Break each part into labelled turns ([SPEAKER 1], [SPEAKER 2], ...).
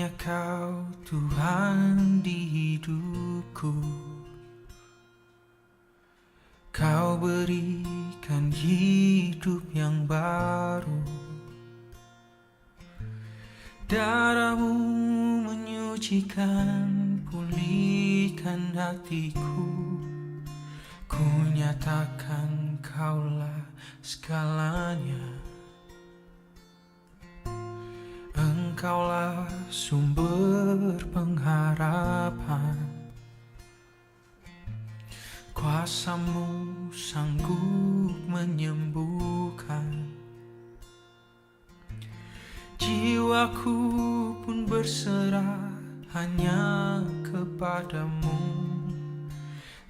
[SPEAKER 1] Hanya Kau Tuhan di hidupku. Kau berikan hidup yang baru. Darah-Mu menyucikan, pulihkan hatiku. Ku nyatakan Kaulah segalanya. Engkaulah sumber pengharapan. Kuasa-Mu sanggup menyembuhkan. Jiwaku pun berserah hanya kepada-Mu.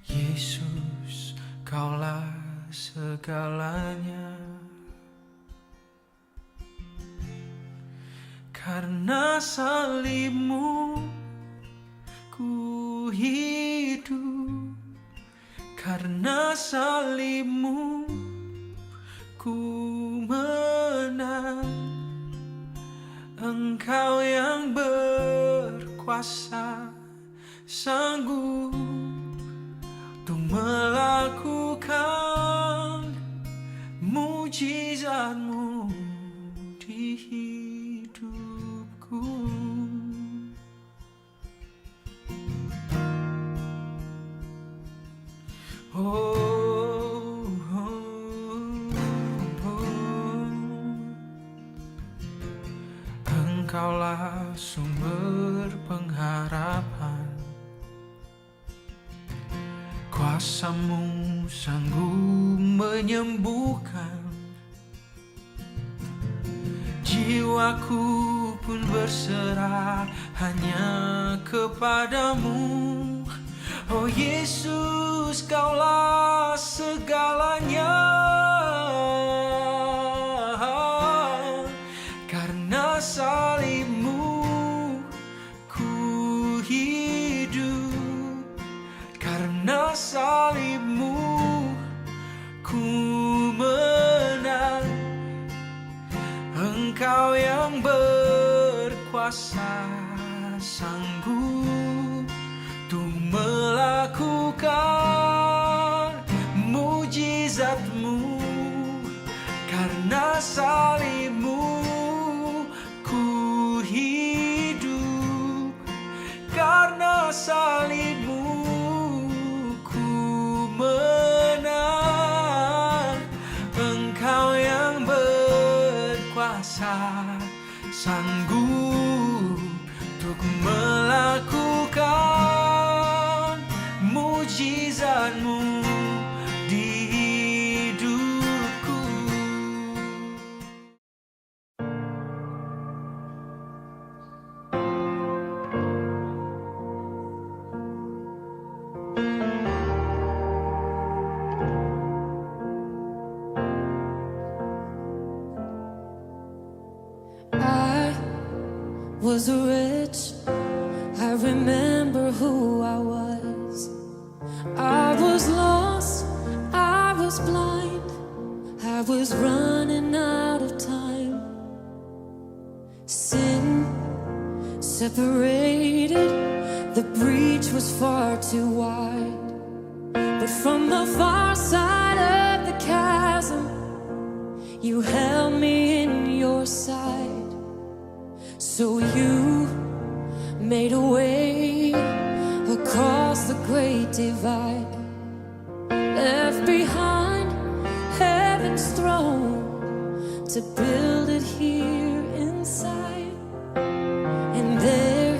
[SPEAKER 1] Yesus, Kaulah segalanya. Karena salib-Mu ku hidup. Karena salib-Mu ku menang. Engkau yang berkuasa, sanggup untuk melakukan mujizat-Mu di hidupku. Engkaulah sumber pengharapan. Kuasa-Mu sanggup menyembuhkan. Jiwaku pun berserah hanya kepada-Mu. Oh Yesus, Kaulah segalanya. Karena salib-Mu ku hidup. Karena salib-Mu ku menang. Engkau yang berkuasa, sanggup untuk melakukan mujizat-Mu. Karena salib-Mu ku hidup. Karena salib-Mu ku menang. Engkau yang berkuasa, sanggup untuk melakukan mujizat-Mu di hidupku.
[SPEAKER 2] I was rich, I remember who I was. I was lost, I was blind, I was running out of time. Sin separated, the breach was far too wide. But from the far side of the chasm, You held me in your side. So you made a way across the great divide, left behind heaven's throne to build it here inside. And there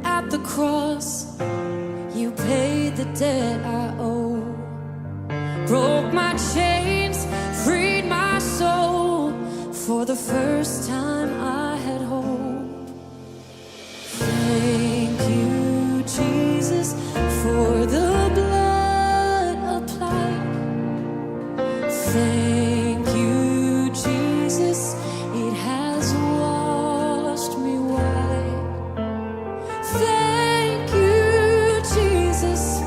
[SPEAKER 2] at the cross, you paid the debt I owe, broke my chains, freed my soul. For the first time I had hope. Thank you, Jesus, for the blood applied. Thank you, Jesus, it has washed me white. Thank you, Jesus,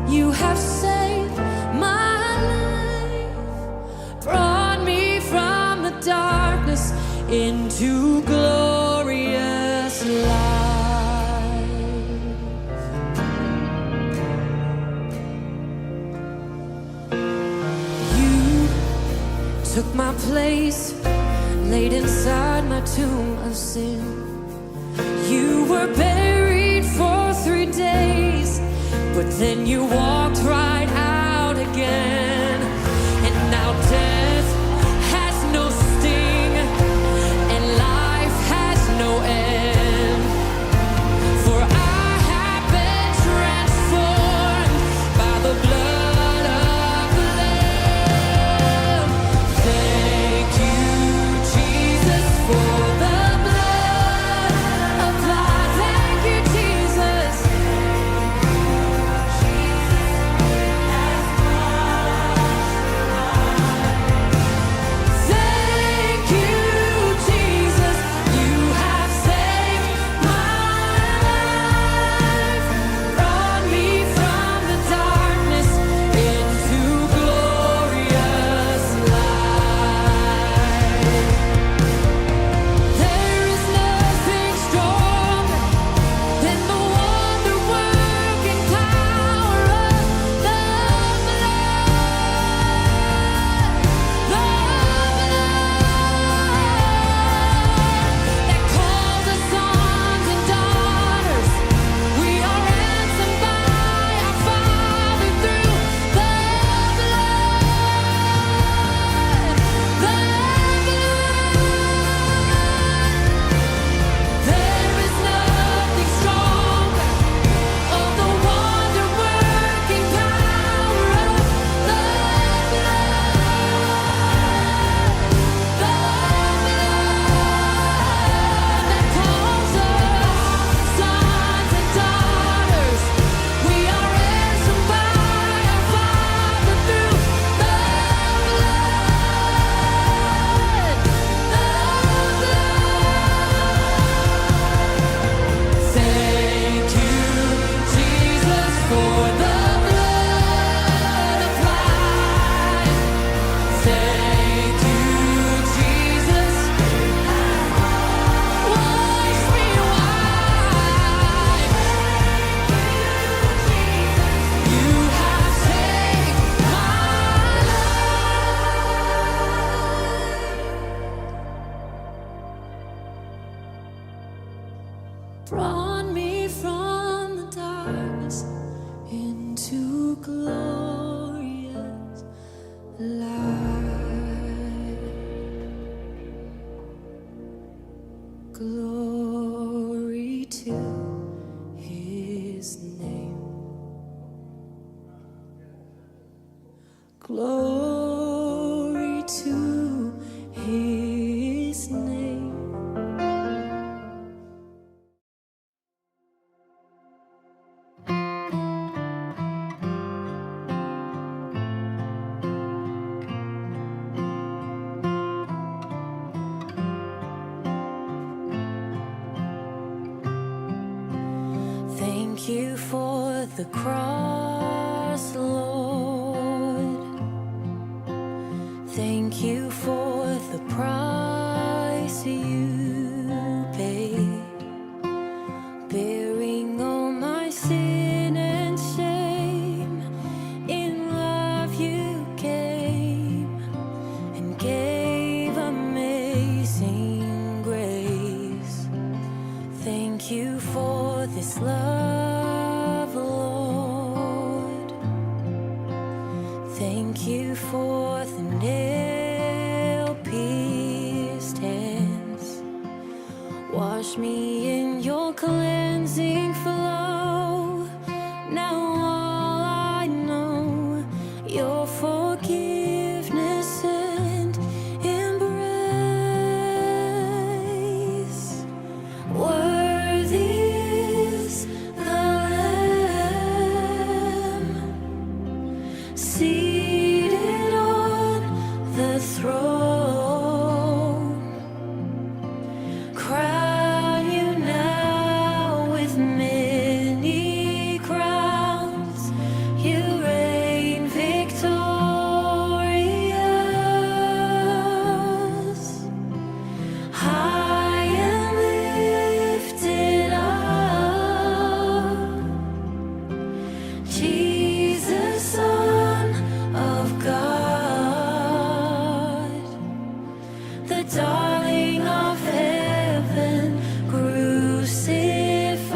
[SPEAKER 2] you have saved my life, brought me from the darkness into glorious light. took my place, laid inside my tomb of sin. You were buried for 3 days, but then you walked right out again. And now death has no sting, and life has no end. For I have been transformed by the blood of the Lamb. Thank you, Jesus, for the blood applied. Thank you, Jesus. Thank you, Jesus. You have saved my life, brought me from the darkness into glorious light. There is nothing stronger than the wonder-working power of the that calls us sons and daughters. We are ransomed by our Father through the blood. There is nothing stronger of the wonder-working power of the that calls us sons and daughters. We are ransomed by our Father through the blood. Thank you, Jesus, for the blood applied. Thank you, Jesus. Wash me white. You have saved my life. Brought me from the darkness into glorious light. Glory to His name. Glory to His name. Thank you for the cross, Lord. Thank you for the price you paid, bearing all my sin and shame. In love you came and gave amazing grace. Thank you for this love, Lord. Thank you for the nail-pierced hands. Wash me in your cleansing flow. Now all I know, your forgiveness and embrace. Worthy is the Lamb, seated on the throne. Crown you now darling of heaven, crucified.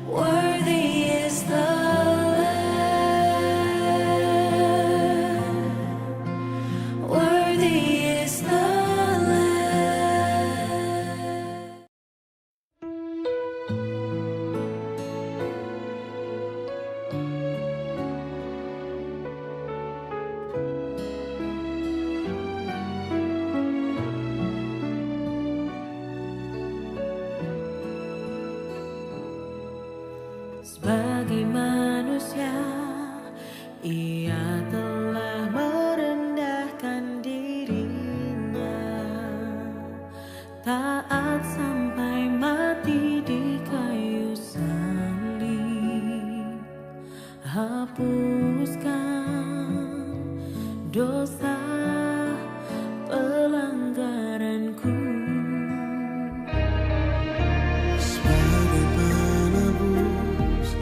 [SPEAKER 2] Worthy is the Lamb. Worthy is the Lamb. Sebagai manusia, ia telah merendahkan dirinya, taat sampai mati di kayu salib, hapuskan dosa pelanggaranku.
[SPEAKER 3] Sebagai penebus,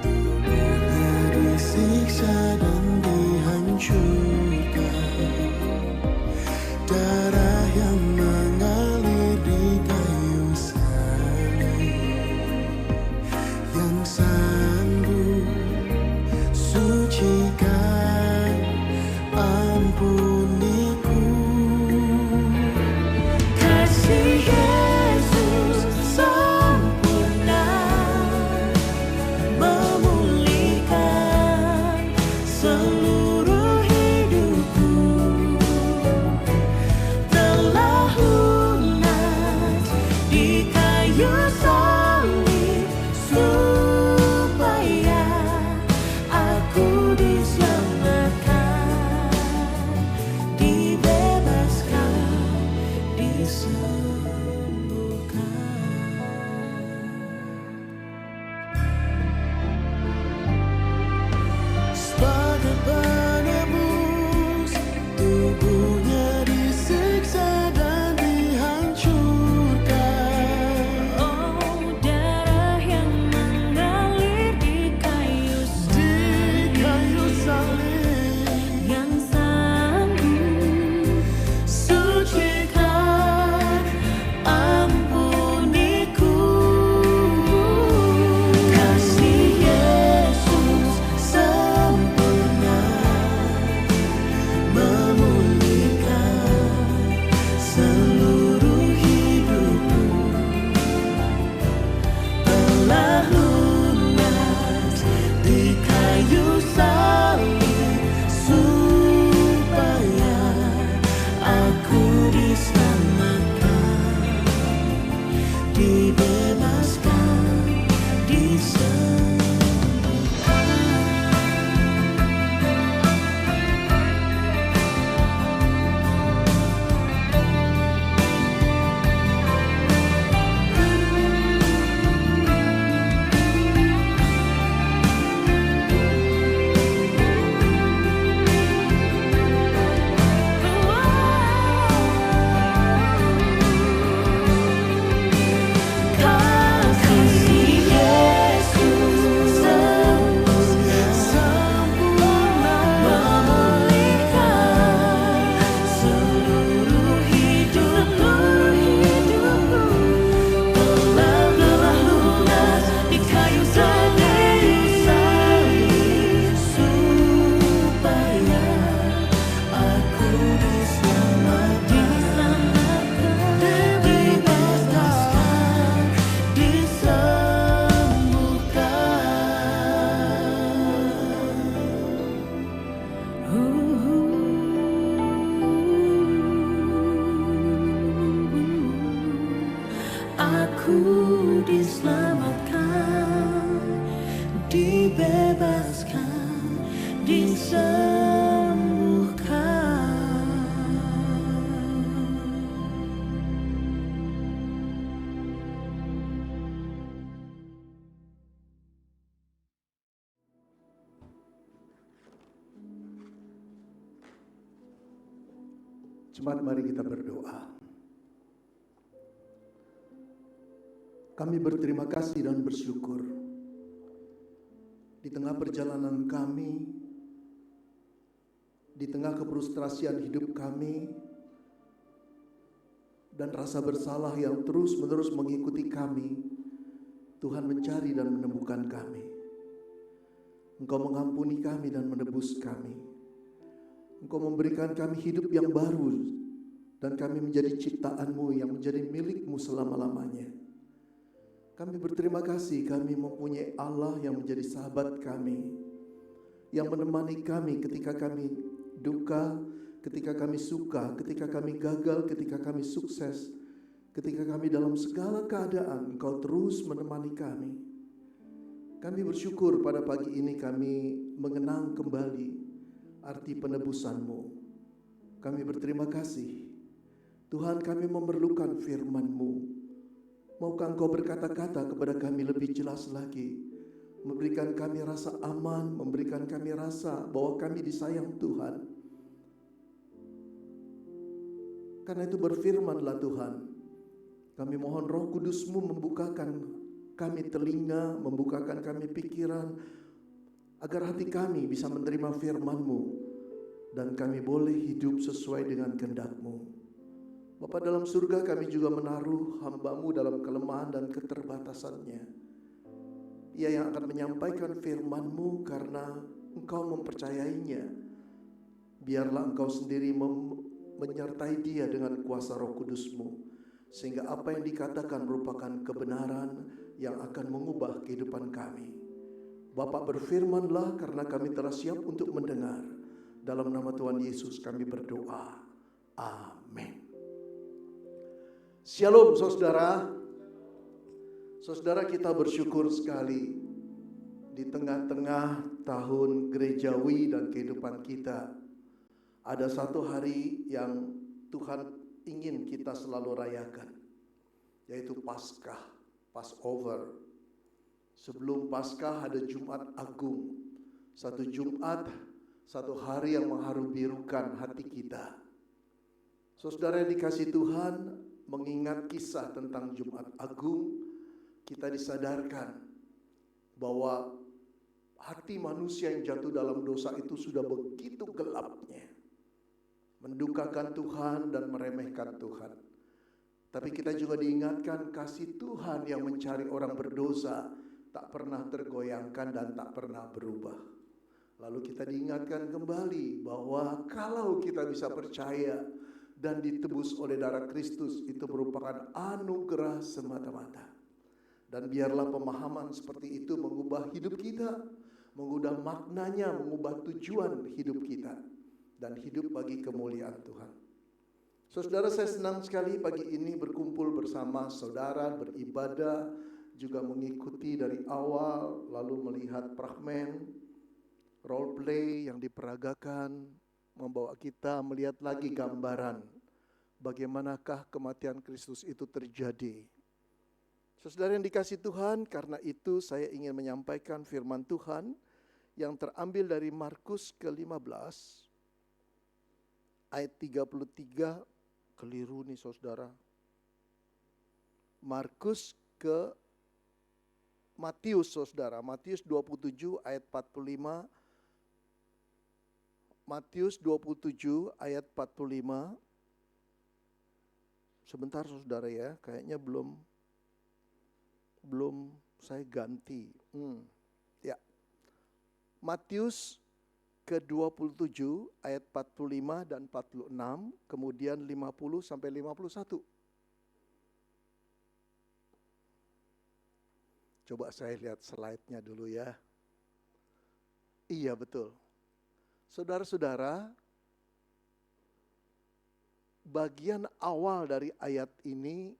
[SPEAKER 3] tubuhnya disiksa dan dihancurkan, darah yang mengalir di kayu salib, yang sanggup sucikan, ampuniku. Kasih Yesus sempurna, memulihkan seluruh hidupku, telah lunas di kayu salib, supaya aku diselamatkan, dibebaskan, disembuhkan. Sebagai penebus, tubuhnya disiksa dan dihancurkan,
[SPEAKER 2] Oh, darah yang mengalir di kayu
[SPEAKER 3] salib,
[SPEAKER 2] yang sanggup
[SPEAKER 3] sucikan, ampuniku. Kasih Yesus sempurna, memulihkan seluruh hidupku, telah lunas di kayu salib, supaya aku diselamatkan, dibebaskan, disembuhkan. Kasih Yesus sempurna, memulihkan seluruh hidupku, telah lunas di kayu salib, supaya aku diselamatkan, dibebaskan, disembuhkan. Aku diselamatkan, dibebaskan, disembuhkan.
[SPEAKER 4] Jemaat, mari kita berdoa. Kami berterima kasih dan bersyukur di tengah perjalanan kami di tengah kefrustrasian hidup kami dan rasa bersalah yang terus-menerus mengikuti kami, Tuhan mencari dan menemukan kami. Engkau mengampuni kami dan menebus kami. Engkau memberikan kami hidup yang baru dan kami menjadi ciptaan-Mu yang menjadi milik-Mu selama-lamanya. Kami berterima kasih kami mempunyai Allah yang menjadi sahabat kami, yang menemani kami ketika kami duka, ketika kami suka, ketika kami gagal, ketika kami sukses, ketika kami dalam segala keadaan, Engkau terus menemani kami. Kami bersyukur pada pagi ini kami mengenang kembali arti penebusan-Mu. Kami berterima kasih. Tuhan, kami memerlukan firman-Mu. Maukah Engkau berkata-kata kepada kami lebih jelas lagi, memberikan kami rasa aman, memberikan kami rasa bahwa kami disayang Tuhan. Karena itu berfirmanlah Tuhan. Kami mohon Roh Kudus-Mu membukakan kami telinga, membukakan kami pikiran, agar hati kami bisa menerima firman-Mu dan kami boleh hidup sesuai dengan kehendak-Mu. Bapa dalam surga, kami juga menaruh hamba-Mu dalam kelemahan dan keterbatasannya. Ia yang akan menyampaikan firman-Mu karena Engkau mempercayainya. Biarlah Engkau sendiri menyertai dia dengan kuasa Roh Kudus-Mu, sehingga apa yang dikatakan merupakan kebenaran yang akan mengubah kehidupan kami. Bapa, berfirmanlah karena kami telah siap untuk mendengar. Dalam nama Tuhan Yesus kami berdoa. Amin. Shalom saudara. Saudara, kita bersyukur sekali di tengah-tengah tahun gerejawi dan kehidupan kita. Ada satu hari yang Tuhan ingin kita selalu rayakan, yaitu Paskah, Passover. Sebelum Paskah ada Jumat Agung. Satu Jumat, satu hari yang mengharu-birukan hati kita. Saudara yang dikasihi Tuhan, mengingat kisah tentang Jumat Agung, kita disadarkan bahwa hati manusia yang jatuh dalam dosa itu sudah begitu gelapnya, mendukakan Tuhan dan meremehkan Tuhan. Tapi kita juga diingatkan kasih Tuhan yang mencari orang berdosa tak pernah tergoyangkan dan tak pernah berubah. Lalu kita diingatkan kembali bahwa kalau kita bisa percaya dan ditebus oleh darah Kristus, itu merupakan anugerah semata-mata. Dan biarlah pemahaman seperti itu mengubah hidup kita, mengubah maknanya, mengubah tujuan hidup kita, dan hidup bagi kemuliaan Tuhan. Saudara, saya senang sekali pagi ini berkumpul bersama saudara, beribadah, juga mengikuti dari awal, lalu melihat fragmen, role play yang diperagakan, membawa kita melihat lagi gambaran bagaimanakah kematian Kristus itu terjadi. Saudara yang dikasihi Tuhan, karena itu saya ingin menyampaikan firman Tuhan yang terambil dari Markus ke-15 ayat 33, keliru nih saudara. Matius saudara, Matius 27 ayat 45. Matius 27 ayat 45. Sebentar saudara ya, kayaknya belum saya ganti. Ya. Matius ke-27 ayat 45 dan 46, kemudian 50 sampai 51. Coba saya lihat slide-nya dulu ya. Iya betul. Saudara-saudara, bagian awal dari ayat ini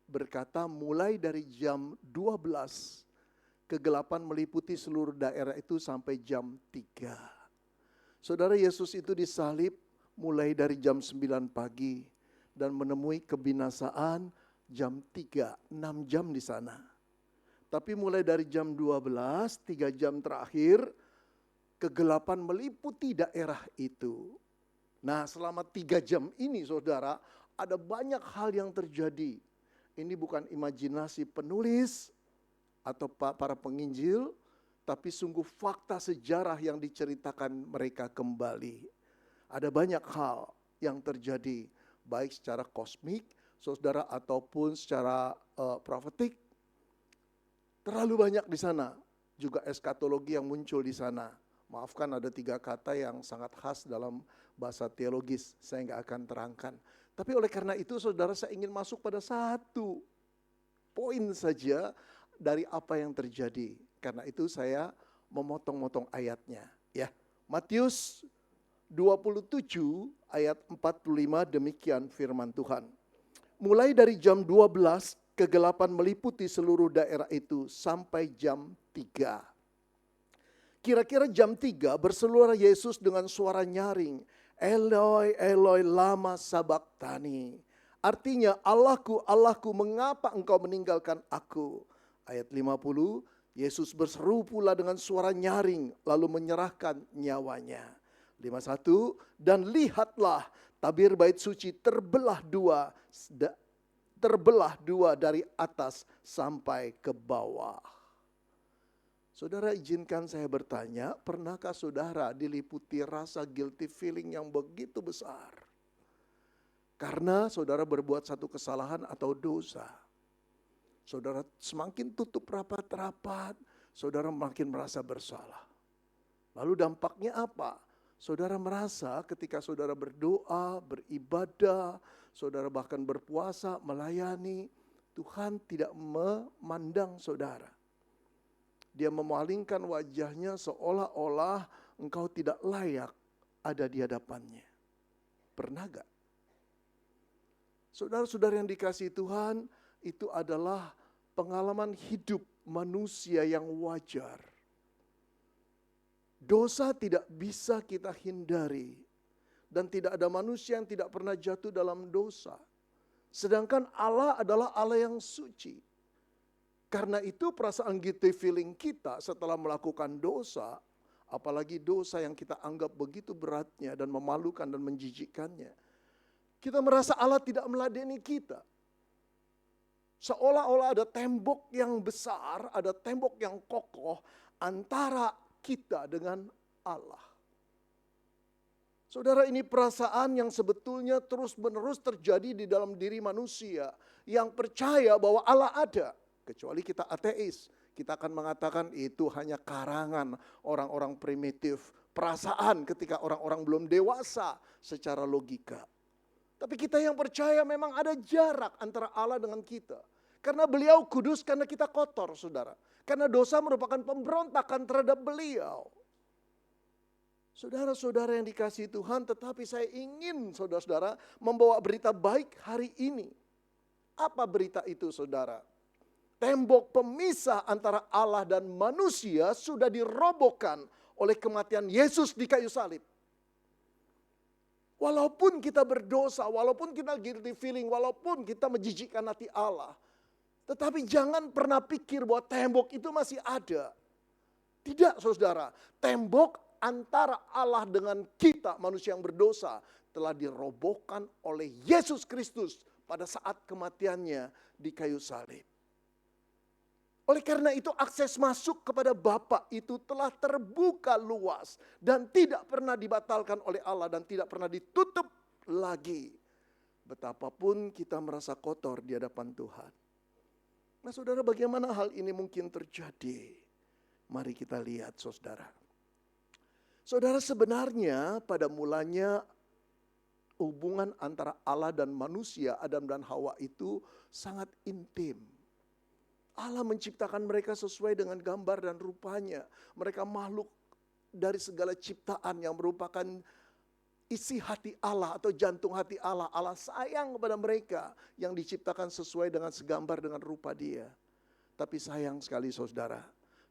[SPEAKER 4] berkata mulai dari jam 12 kegelapan meliputi seluruh daerah itu sampai jam 3. Saudara, Yesus itu disalib mulai dari jam 9 pagi dan menemui kebinasaan jam 3, 6 jam di sana. Tapi mulai dari jam 12, 3 jam terakhir, kegelapan meliputi daerah itu. Nah, selama 3 jam ini saudara, ada banyak hal yang terjadi. Ini bukan imajinasi penulis atau para penginjil, tapi sungguh fakta sejarah yang diceritakan mereka kembali. Ada banyak hal yang terjadi, baik secara kosmik, saudara, ataupun secara profetik. Terlalu banyak di sana. Juga eskatologi yang muncul di sana. Maafkan, ada 3 kata yang sangat khas dalam bahasa teologis. Saya nggak akan terangkan. Tapi oleh karena itu saudara, saya ingin masuk pada satu poin saja dari apa yang terjadi. Karena itu saya memotong-motong ayatnya. Ya, Matius 27 ayat 45, demikian firman Tuhan. Mulai dari jam 12, kegelapan meliputi seluruh daerah itu sampai jam 3. Kira-kira jam 3 berseluruh Yesus dengan suara nyaring, Eloi, Eloi, lama sabachthani. Artinya, Allahku, Allahku, mengapa engkau meninggalkan aku? Ayat 50, Yesus berseru pula dengan suara nyaring, lalu menyerahkan nyawanya. 51, dan lihatlah tabir bait suci terbelah dua dari atas sampai ke bawah. Saudara, izinkan saya bertanya, pernahkah saudara diliputi rasa guilty feeling yang begitu besar? Karena saudara berbuat satu kesalahan atau dosa. Saudara semakin tutup rapat-rapat, saudara makin merasa bersalah. Lalu dampaknya apa? Saudara merasa ketika saudara berdoa, beribadah, saudara bahkan berpuasa, melayani, Tuhan tidak memandang saudara. Dia memalingkan wajahnya seolah-olah engkau tidak layak ada di hadapannya. Pernah gak? Saudara-saudara yang dikasihi Tuhan, itu adalah pengalaman hidup manusia yang wajar. Dosa tidak bisa kita hindari. Dan tidak ada manusia yang tidak pernah jatuh dalam dosa. Sedangkan Allah adalah Allah yang suci. Karena itu perasaan guilty feeling kita setelah melakukan dosa, apalagi dosa yang kita anggap begitu beratnya dan memalukan dan menjijikkannya, kita merasa Allah tidak meladeni kita. Seolah-olah ada tembok yang besar, ada tembok yang kokoh antara kita dengan Allah. Saudara, ini perasaan yang sebetulnya terus-menerus terjadi di dalam diri manusia yang percaya bahwa Allah ada. Kecuali kita ateis, kita akan mengatakan itu hanya karangan orang-orang primitif, perasaan ketika orang-orang belum dewasa secara logika. Tapi kita yang percaya memang ada jarak antara Allah dengan kita. Karena beliau kudus, karena kita kotor, saudara. Karena dosa merupakan pemberontakan terhadap beliau. Saudara-saudara yang dikasihi Tuhan, tetapi saya ingin saudara-saudara membawa berita baik hari ini. Apa berita itu, saudara? Tembok pemisah antara Allah dan manusia sudah dirobohkan oleh kematian Yesus di kayu salib. Walaupun kita berdosa, walaupun kita guilty feeling, walaupun kita menjijikkan hati Allah, tetapi jangan pernah pikir bahwa tembok itu masih ada. Tidak, saudara. Tembok antara Allah dengan kita, manusia yang berdosa, telah dirobohkan oleh Yesus Kristus pada saat kematiannya di kayu salib. Oleh karena itu akses masuk kepada Bapa itu telah terbuka luas dan tidak pernah dibatalkan oleh Allah dan tidak pernah ditutup lagi. Betapapun kita merasa kotor di hadapan Tuhan. Nah, saudara, bagaimana hal ini mungkin terjadi? Mari kita lihat, saudara. Saudara, sebenarnya pada mulanya hubungan antara Allah dan manusia, Adam dan Hawa itu sangat intim. Allah menciptakan mereka sesuai dengan gambar dan rupanya. Mereka makhluk dari segala ciptaan yang merupakan isi hati Allah atau jantung hati Allah. Allah sayang kepada mereka yang diciptakan sesuai dengan segambar dengan rupa Dia. Tapi sayang sekali, saudara,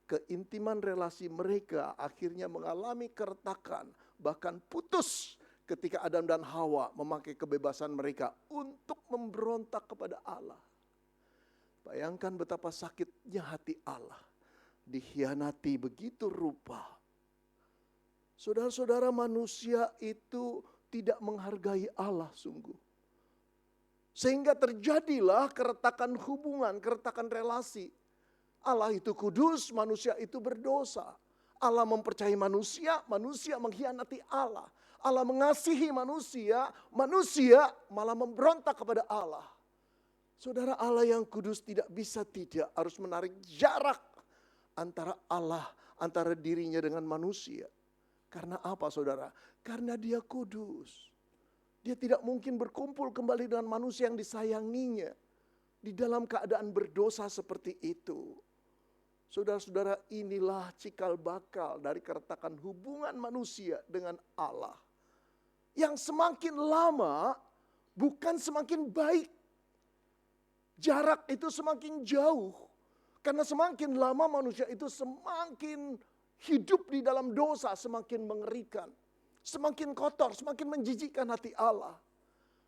[SPEAKER 4] keintiman relasi mereka akhirnya mengalami keretakan, bahkan putus ketika Adam dan Hawa memakai kebebasan mereka untuk memberontak kepada Allah. Bayangkan betapa sakitnya hati Allah, dikhianati begitu rupa. Saudara-saudara, manusia itu tidak menghargai Allah sungguh. Sehingga terjadilah keretakan hubungan, keretakan relasi. Allah itu kudus, manusia itu berdosa. Allah mempercayai manusia, manusia mengkhianati Allah. Allah mengasihi manusia, manusia malah memberontak kepada Allah. Saudara, Allah yang kudus tidak bisa tidak harus menarik jarak antara Allah, antara dirinya dengan manusia. Karena apa saudara? Karena dia kudus. Dia tidak mungkin berkumpul kembali dengan manusia yang disayanginya di dalam keadaan berdosa seperti itu. Saudara-saudara, inilah cikal bakal dari keretakan hubungan manusia dengan Allah. Yang semakin lama bukan semakin baik. Jarak itu semakin jauh. Karena semakin lama manusia itu semakin hidup di dalam dosa, semakin mengerikan. Semakin kotor, semakin menjijikkan hati Allah.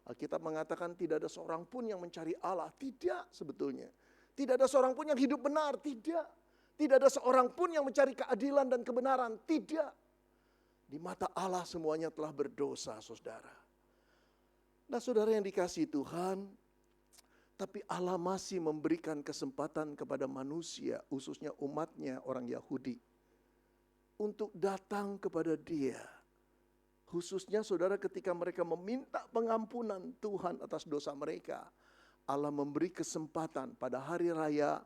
[SPEAKER 4] Alkitab mengatakan tidak ada seorang pun yang mencari Allah. Tidak sebetulnya. Tidak ada seorang pun yang hidup benar. Tidak. Tidak ada seorang pun yang mencari keadilan dan kebenaran. Tidak. Di mata Allah semuanya telah berdosa, saudara. Nah, saudara yang dikasihi Tuhan, tapi Allah masih memberikan kesempatan kepada manusia, khususnya umatnya orang Yahudi, untuk datang kepada Dia. Khususnya saudara ketika mereka meminta pengampunan Tuhan atas dosa mereka, Allah memberi kesempatan pada hari raya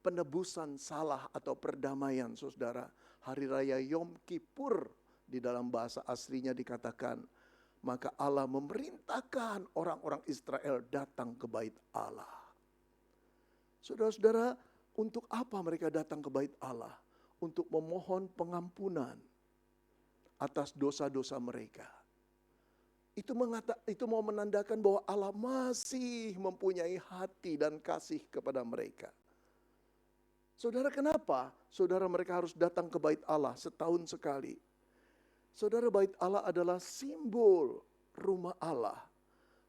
[SPEAKER 4] penebusan salah atau perdamaian, saudara. Hari raya Yom Kippur di dalam bahasa aslinya dikatakan, maka Allah memerintahkan orang-orang Israel datang ke bait Allah. Saudara-saudara, untuk apa mereka datang ke bait Allah? Untuk memohon pengampunan atas dosa-dosa mereka. Itu mau menandakan bahwa Allah masih mempunyai hati dan kasih kepada mereka. Saudara, kenapa? Saudara, mereka harus datang ke bait Allah setahun sekali. Saudara, bait Allah adalah simbol rumah Allah.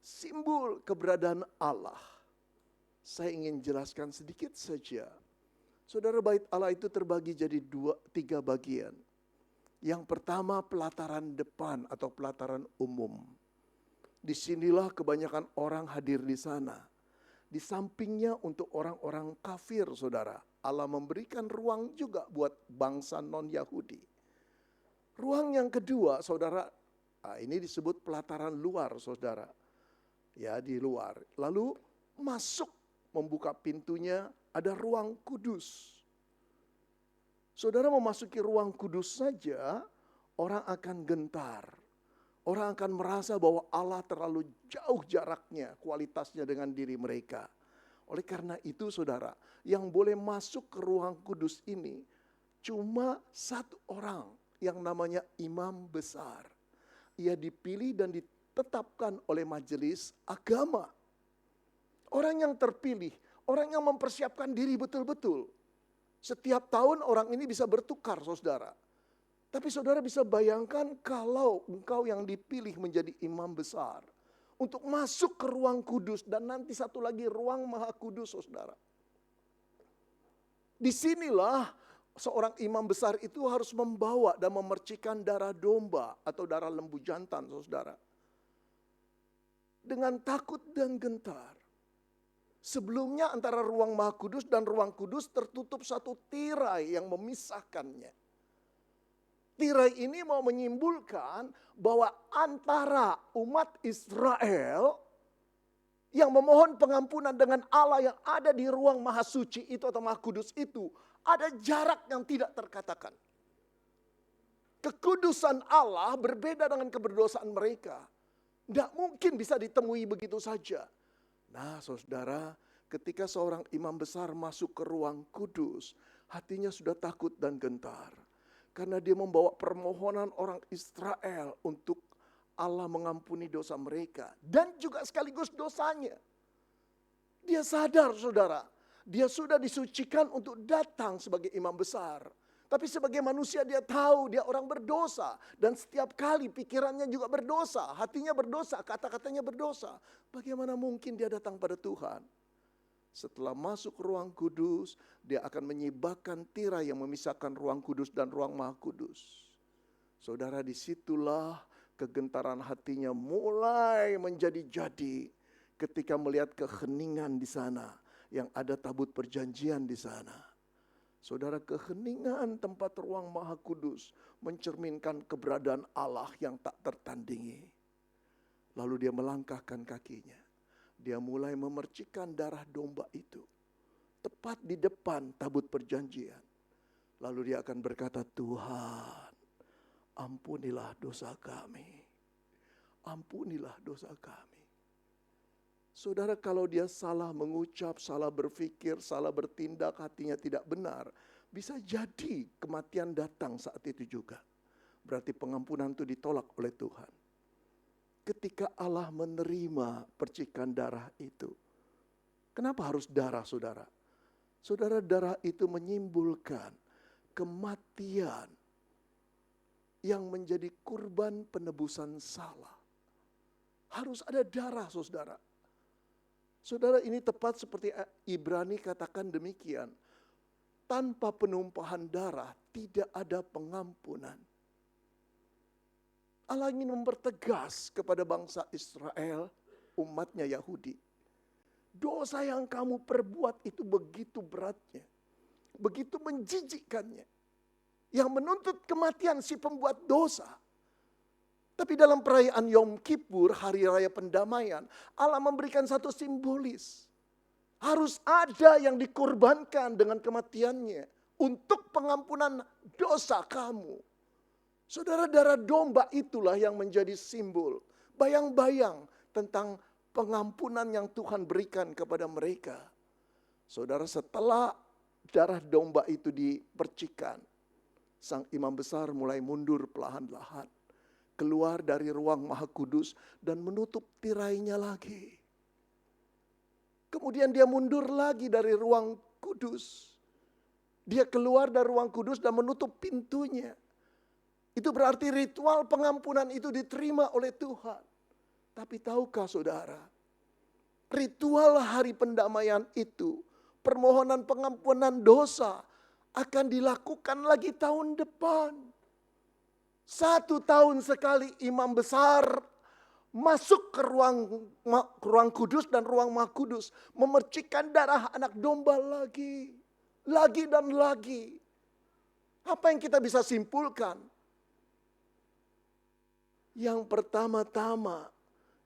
[SPEAKER 4] Simbol keberadaan Allah. Saya ingin jelaskan sedikit saja. Saudara, bait Allah itu terbagi jadi 3 bagian. Yang pertama pelataran depan atau pelataran umum. Disinilah kebanyakan orang hadir di sana. Di sampingnya untuk orang-orang kafir, saudara. Allah memberikan ruang juga buat bangsa non-Yahudi. Ruang yang kedua, saudara, ini disebut pelataran luar, saudara. Ya, di luar. Lalu masuk, membuka pintunya, ada ruang kudus. Saudara memasuki ruang kudus saja, orang akan gentar. Orang akan merasa bahwa Allah terlalu jauh jaraknya, kualitasnya dengan diri mereka. Oleh karena itu saudara, yang boleh masuk ke ruang kudus ini cuma 1 orang yang namanya imam besar. Ia dipilih dan ditetapkan oleh majelis agama. Orang yang terpilih, orang yang mempersiapkan diri betul-betul. Setiap tahun orang ini bisa bertukar, saudara. Tapi saudara bisa bayangkan kalau engkau yang dipilih menjadi imam besar. Untuk masuk ke ruang kudus dan nanti satu lagi ruang maha kudus, saudara. Disinilah seorang imam besar itu harus membawa dan memercikan darah domba atau darah lembu jantan, saudara. Dengan takut dan gentar. Sebelumnya antara ruang maha kudus dan ruang kudus tertutup satu tirai yang memisahkannya. Tirai ini mau menyimpulkan bahwa antara umat Israel yang memohon pengampunan dengan Allah yang ada di ruang maha suci itu atau maha kudus itu, ada jarak yang tidak terkatakan. Kekudusan Allah berbeda dengan keberdosaan mereka. Tidak mungkin bisa ditemui begitu saja. Nah, saudara, ketika seorang imam besar masuk ke ruang kudus, hatinya sudah takut dan gentar. Karena dia membawa permohonan orang Israel untuk Allah mengampuni dosa mereka. Dan juga sekaligus dosanya. Dia sadar, saudara, dia sudah disucikan untuk datang sebagai imam besar. Tapi sebagai manusia dia tahu dia orang berdosa. Dan setiap kali pikirannya juga berdosa. Hatinya berdosa, kata-katanya berdosa. Bagaimana mungkin dia datang pada Tuhan? Setelah masuk ruang kudus, dia akan menyibakkan tirai yang memisahkan ruang kudus dan ruang maha kudus. Saudara, disitulah kegentaran hatinya mulai menjadi-jadi ketika melihat keheningan di sana. Yang ada tabut perjanjian di sana. Saudara, keheningan tempat ruang Maha Kudus mencerminkan keberadaan Allah yang tak tertandingi. Lalu dia melangkahkan kakinya. Dia mulai memercikkan darah domba itu. Tepat di depan tabut perjanjian. Lalu dia akan berkata, Tuhan, ampunilah dosa kami. Ampunilah dosa kami. Saudara, kalau dia salah mengucap, salah berpikir, salah bertindak, hatinya tidak benar, bisa jadi kematian datang saat itu juga. Berarti pengampunan itu ditolak oleh Tuhan. Ketika Allah menerima percikan darah itu, kenapa harus darah, saudara? Saudara, darah itu menyimbolkan kematian yang menjadi kurban penebusan salah. Harus ada darah, saudara. Saudara, ini tepat seperti Ibrani katakan demikian. Tanpa penumpahan darah tidak ada pengampunan. Allah ingin mempertegas kepada bangsa Israel, umatnya Yahudi. Dosa yang kamu perbuat itu begitu beratnya. Begitu menjijikkannya. Yang menuntut kematian si pembuat dosa. Tapi dalam perayaan Yom Kippur, hari raya pendamaian, Allah memberikan satu simbolis. Harus ada yang dikorbankan dengan kematiannya untuk pengampunan dosa kamu. Saudara, darah domba itulah yang menjadi simbol. Bayang-bayang tentang pengampunan yang Tuhan berikan kepada mereka. Saudara, setelah darah domba itu dipercikan, sang imam besar mulai mundur perlahan-lahan. Keluar dari ruang Maha Kudus dan menutup tirainya lagi. Kemudian dia mundur lagi dari ruang kudus. Dia keluar dari ruang kudus dan menutup pintunya. Itu berarti ritual pengampunan itu diterima oleh Tuhan. Tapi tahukah saudara, ritual hari pendamaian itu, permohonan pengampunan dosa akan dilakukan lagi tahun depan. 1 tahun sekali imam besar masuk ke ruang kudus dan ruang Maha Kudus, memercikkan darah anak domba lagi dan lagi. Apa yang kita bisa simpulkan? Yang pertama-tama,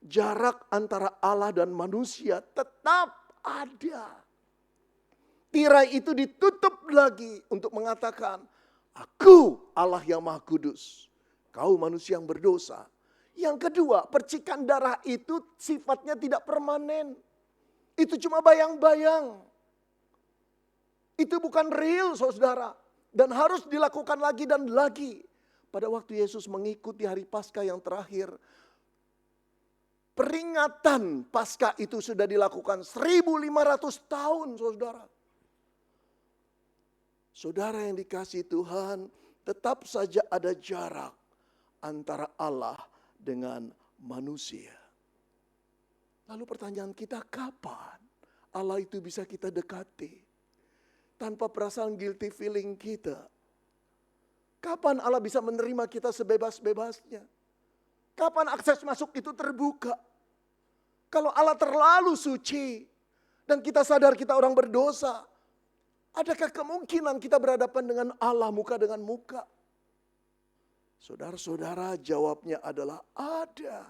[SPEAKER 4] jarak antara Allah dan manusia tetap ada. Tirai itu ditutup lagi untuk mengatakan, Aku Allah yang Maha Kudus. Kau manusia yang berdosa. Yang kedua, percikan darah itu sifatnya tidak permanen. Itu cuma bayang-bayang. Itu bukan real, saudara. Dan harus dilakukan lagi dan lagi. Pada waktu Yesus mengikuti hari Paskah yang terakhir, peringatan Paskah itu sudah dilakukan 1.500 tahun, saudara. Saudara yang dikasihi Tuhan, tetap saja ada jarak antara Allah dengan manusia. Lalu pertanyaan kita, kapan Allah itu bisa kita dekati? Tanpa perasaan guilty feeling kita. Kapan Allah bisa menerima kita sebebas-bebasnya? Kapan akses masuk itu terbuka? Kalau Allah terlalu suci dan kita sadar kita orang berdosa, adakah kemungkinan kita berhadapan dengan Allah muka dengan muka? Saudara-saudara, jawabnya adalah ada.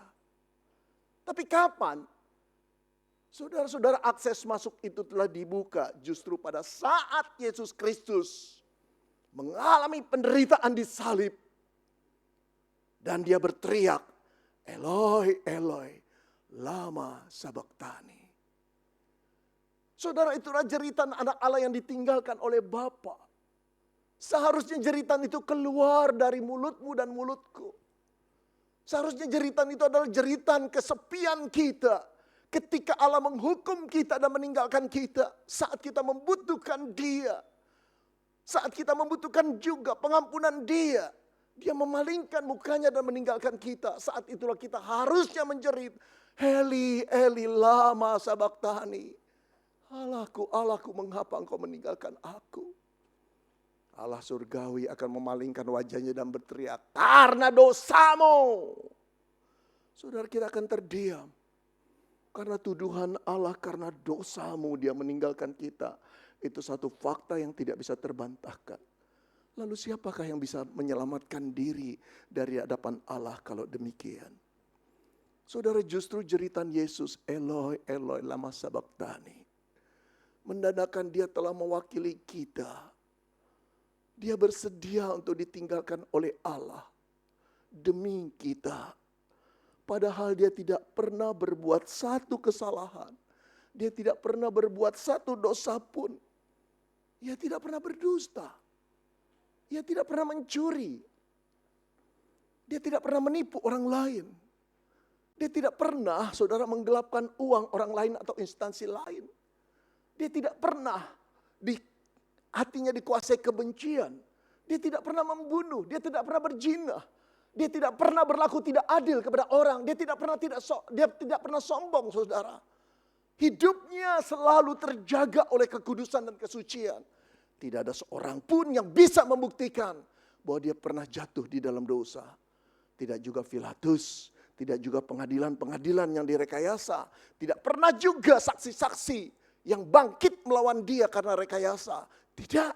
[SPEAKER 4] Tapi kapan? Saudara-saudara, akses masuk itu telah dibuka justru pada saat Yesus Kristus mengalami penderitaan di salib. Dan dia berteriak, Eloi, Eloi, lama sabachthani. Saudara, itulah jeritan anak Allah yang ditinggalkan oleh Bapa. Seharusnya jeritan itu keluar dari mulutmu dan mulutku. Seharusnya jeritan itu adalah jeritan kesepian kita. Ketika Allah menghukum kita dan meninggalkan kita. Saat kita membutuhkan Dia. Saat kita membutuhkan juga pengampunan Dia. Dia memalingkan mukanya dan meninggalkan kita. Saat itulah kita harusnya menjerit. Eli, Eli, lama sabachthani. Allahku, Allahku, mengapa engkau meninggalkan aku? Allah surgawi akan memalingkan wajahnya dan berteriak, karena dosamu. Saudara, kita akan terdiam. Karena tuduhan Allah, karena dosamu dia meninggalkan kita. Itu satu fakta yang tidak bisa terbantahkan. Lalu siapakah yang bisa menyelamatkan diri dari hadapan Allah kalau demikian? Saudara, justru jeritan Yesus, Eloi, Eloi, lama sabachthani. Menandakan dia telah mewakili kita. Dia bersedia untuk ditinggalkan oleh Allah demi kita. Padahal dia tidak pernah berbuat satu kesalahan. Dia tidak pernah berbuat satu dosa pun. Dia tidak pernah berdusta. Dia tidak pernah mencuri. Dia tidak pernah menipu orang lain. Dia tidak pernah, saudara, menggelapkan uang orang lain atau instansi lain. Dia tidak pernah hatinya dikuasai kebencian. Dia tidak pernah membunuh. Dia tidak pernah berzina. Dia tidak pernah berlaku tidak adil kepada orang. Dia tidak pernah sombong, saudara. Hidupnya selalu terjaga oleh kekudusan dan kesucian. Tidak ada seorang pun yang bisa membuktikan bahwa dia pernah jatuh di dalam dosa. Tidak juga Pilatus, tidak juga pengadilan-pengadilan yang direkayasa. Tidak pernah juga saksi-saksi yang bangkit melawan dia karena rekayasa. Tidak.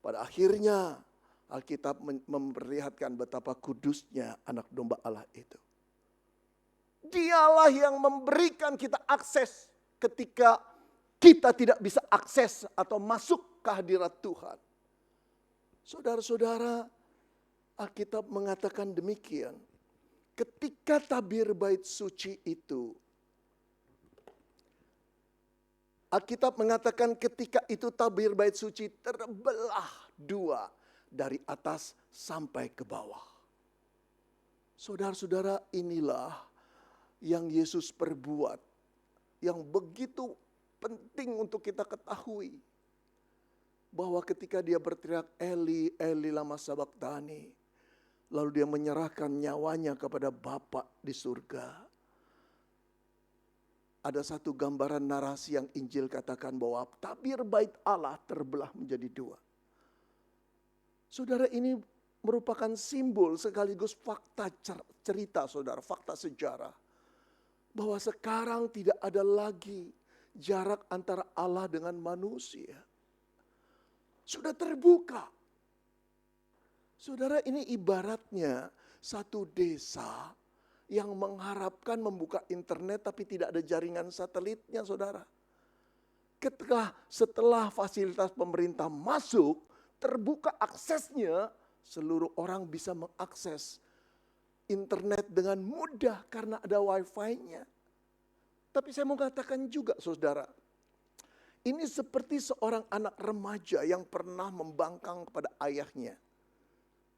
[SPEAKER 4] Pada akhirnya Alkitab memperlihatkan betapa kudusnya anak domba Allah itu. Dialah yang memberikan kita akses ketika kita tidak bisa akses atau masuk ke hadirat Tuhan. Saudara-saudara, Alkitab mengatakan demikian. Ketika tabir bait suci itu, Alkitab mengatakan ketika itu tabir bait suci terbelah dua dari atas sampai ke bawah. Saudara-saudara, inilah yang Yesus perbuat, yang begitu penting untuk kita ketahui. Bahwa ketika dia berteriak, Eli, Eli lama sabachthani, lalu dia menyerahkan nyawanya kepada Bapa di surga. Ada satu gambaran narasi yang Injil katakan bahwa tabir bait Allah terbelah menjadi dua. Saudara, ini merupakan simbol sekaligus fakta cerita, saudara, fakta sejarah. Bahwa sekarang tidak ada lagi jarak antara Allah dengan manusia. Sudah terbuka. Saudara, ini ibaratnya satu desa yang mengharapkan membuka internet tapi tidak ada jaringan satelitnya, saudara. Setelah fasilitas pemerintah masuk, terbuka aksesnya, seluruh orang bisa mengakses internet dengan mudah karena ada wifi-nya. Tapi saya mau katakan juga, saudara, ini seperti seorang anak remaja yang pernah membangkang kepada ayahnya.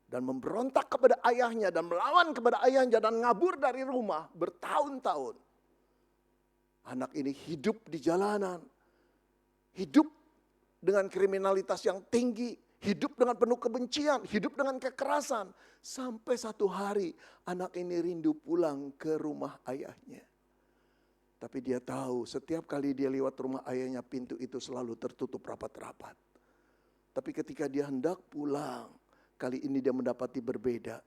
[SPEAKER 4] Dan memberontak kepada ayahnya dan melawan kepada ayahnya dan ngabur dari rumah bertahun-tahun. Anak ini hidup di jalanan. Hidup dengan kriminalitas yang tinggi. Hidup dengan penuh kebencian. Hidup dengan kekerasan. Sampai satu hari anak ini rindu pulang ke rumah ayahnya. Tapi dia tahu setiap kali dia lewat rumah ayahnya, pintu itu selalu tertutup rapat-rapat. Tapi ketika dia hendak pulang, kali ini dia mendapati berbeda.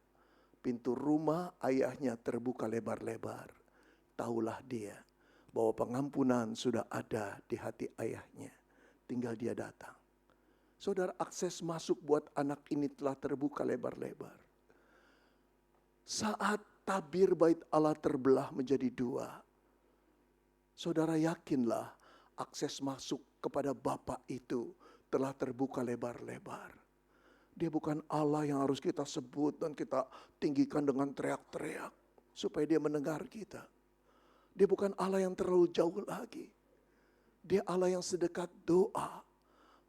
[SPEAKER 4] Pintu rumah ayahnya terbuka lebar-lebar. Tahulah dia bahwa pengampunan sudah ada di hati ayahnya. Tinggal dia datang. Saudara, akses masuk buat anak ini telah terbuka lebar-lebar. Saat tabir bait Allah terbelah menjadi dua, saudara, yakinlah akses masuk kepada Bapa itu telah terbuka lebar-lebar. Dia bukan Allah yang harus kita sebut dan kita tinggikan dengan teriak-teriak supaya dia mendengar kita. Dia bukan Allah yang terlalu jauh lagi. Dia Allah yang sedekat doa.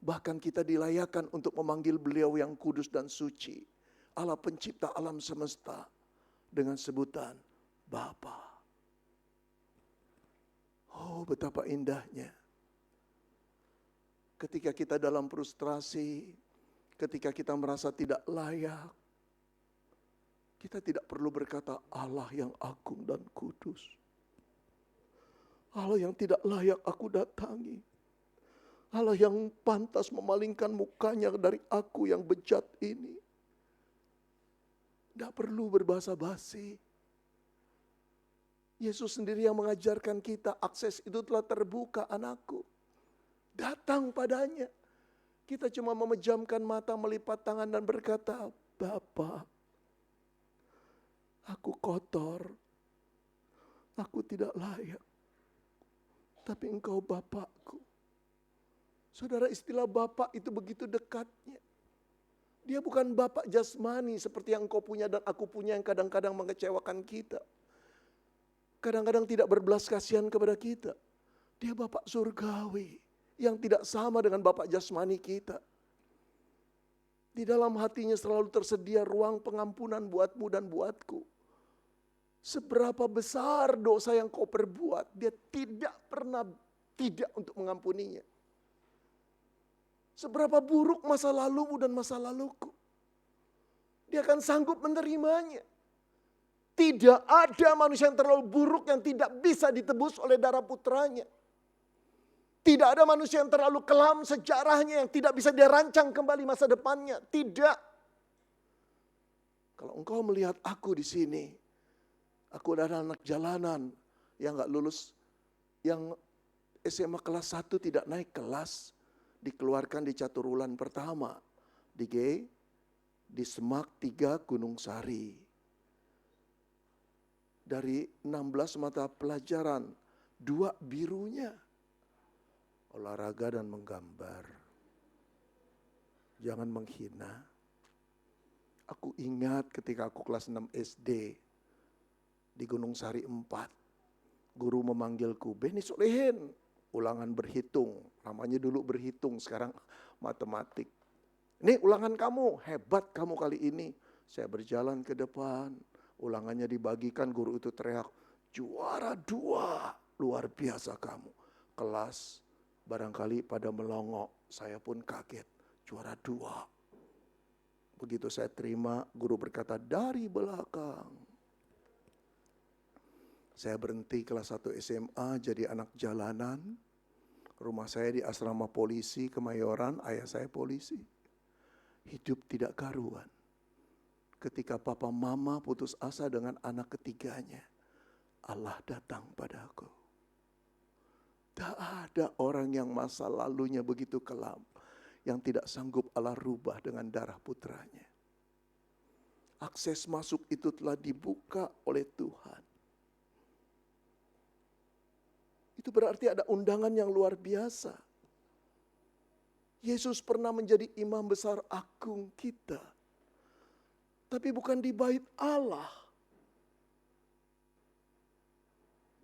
[SPEAKER 4] Bahkan kita dilayakan untuk memanggil beliau yang kudus dan suci. Allah pencipta alam semesta dengan sebutan Bapa. Oh, betapa indahnya. Ketika kita dalam frustrasi, ketika kita merasa tidak layak, kita tidak perlu berkata Allah yang agung dan kudus. Allah yang tidak layak aku datangi. Allah yang pantas memalingkan mukanya dari aku yang bejat ini. Tidak perlu berbahasa basi. Yesus sendiri yang mengajarkan kita akses itu telah terbuka, anakku. datang padanya. Kita cuma memejamkan mata, melipat tangan dan berkata, Bapa, aku kotor, aku tidak layak, tapi Engkau Bapakku. Saudara, istilah Bapak itu begitu dekatnya. Dia bukan Bapak jasmani seperti yang engkau punya dan aku punya yang kadang-kadang mengecewakan kita. Kadang-kadang tidak berbelas kasihan kepada kita. Dia Bapak surgawi yang tidak sama dengan Bapak jasmani kita. Di dalam hatinya selalu tersedia ruang pengampunan buatmu dan buatku. Seberapa besar dosa yang kau perbuat, dia tidak pernah tidak untuk mengampuninya. Seberapa buruk masa lalumu dan masa laluku, dia akan sanggup menerimanya. Tidak ada manusia yang terlalu buruk yang tidak bisa ditebus oleh darah putranya. Tidak ada manusia yang terlalu kelam sejarahnya yang tidak bisa dia rancang kembali masa depannya. Tidak. Kalau engkau melihat aku di sini, aku adalah anak jalanan yang gak lulus, yang SMA kelas 1 tidak naik kelas, dikeluarkan di Caturulan pertama, di Semak 3 Gunung Sari. Dari 16 mata pelajaran, 2 birunya. Olahraga dan menggambar. Jangan menghina. Aku ingat ketika aku kelas 6 SD di Gunung Sari 4. Guru memanggilku, Beni Solehin, ulangan berhitung. Namanya dulu berhitung, sekarang matematik. Ini ulangan kamu, hebat kamu kali ini. Saya berjalan ke depan, ulangannya dibagikan, guru itu teriak, juara 2, luar biasa kamu. Kelas barangkali pada melongo, saya pun kaget, juara 2. Begitu saya terima, guru berkata dari belakang. Saya berhenti kelas 1 SMA jadi anak jalanan. Rumah saya di asrama polisi Kemayoran, ayah saya polisi. Hidup tidak karuan. Ketika papa mama putus asa dengan anak ketiganya, Allah datang padaku. Tak ada orang yang masa lalunya begitu kelam, yang tidak sanggup Allah rubah dengan darah putranya. Akses masuk itu telah dibuka oleh Tuhan. Itu berarti ada undangan yang luar biasa. Yesus pernah menjadi imam besar agung kita. Tapi bukan di bait Allah.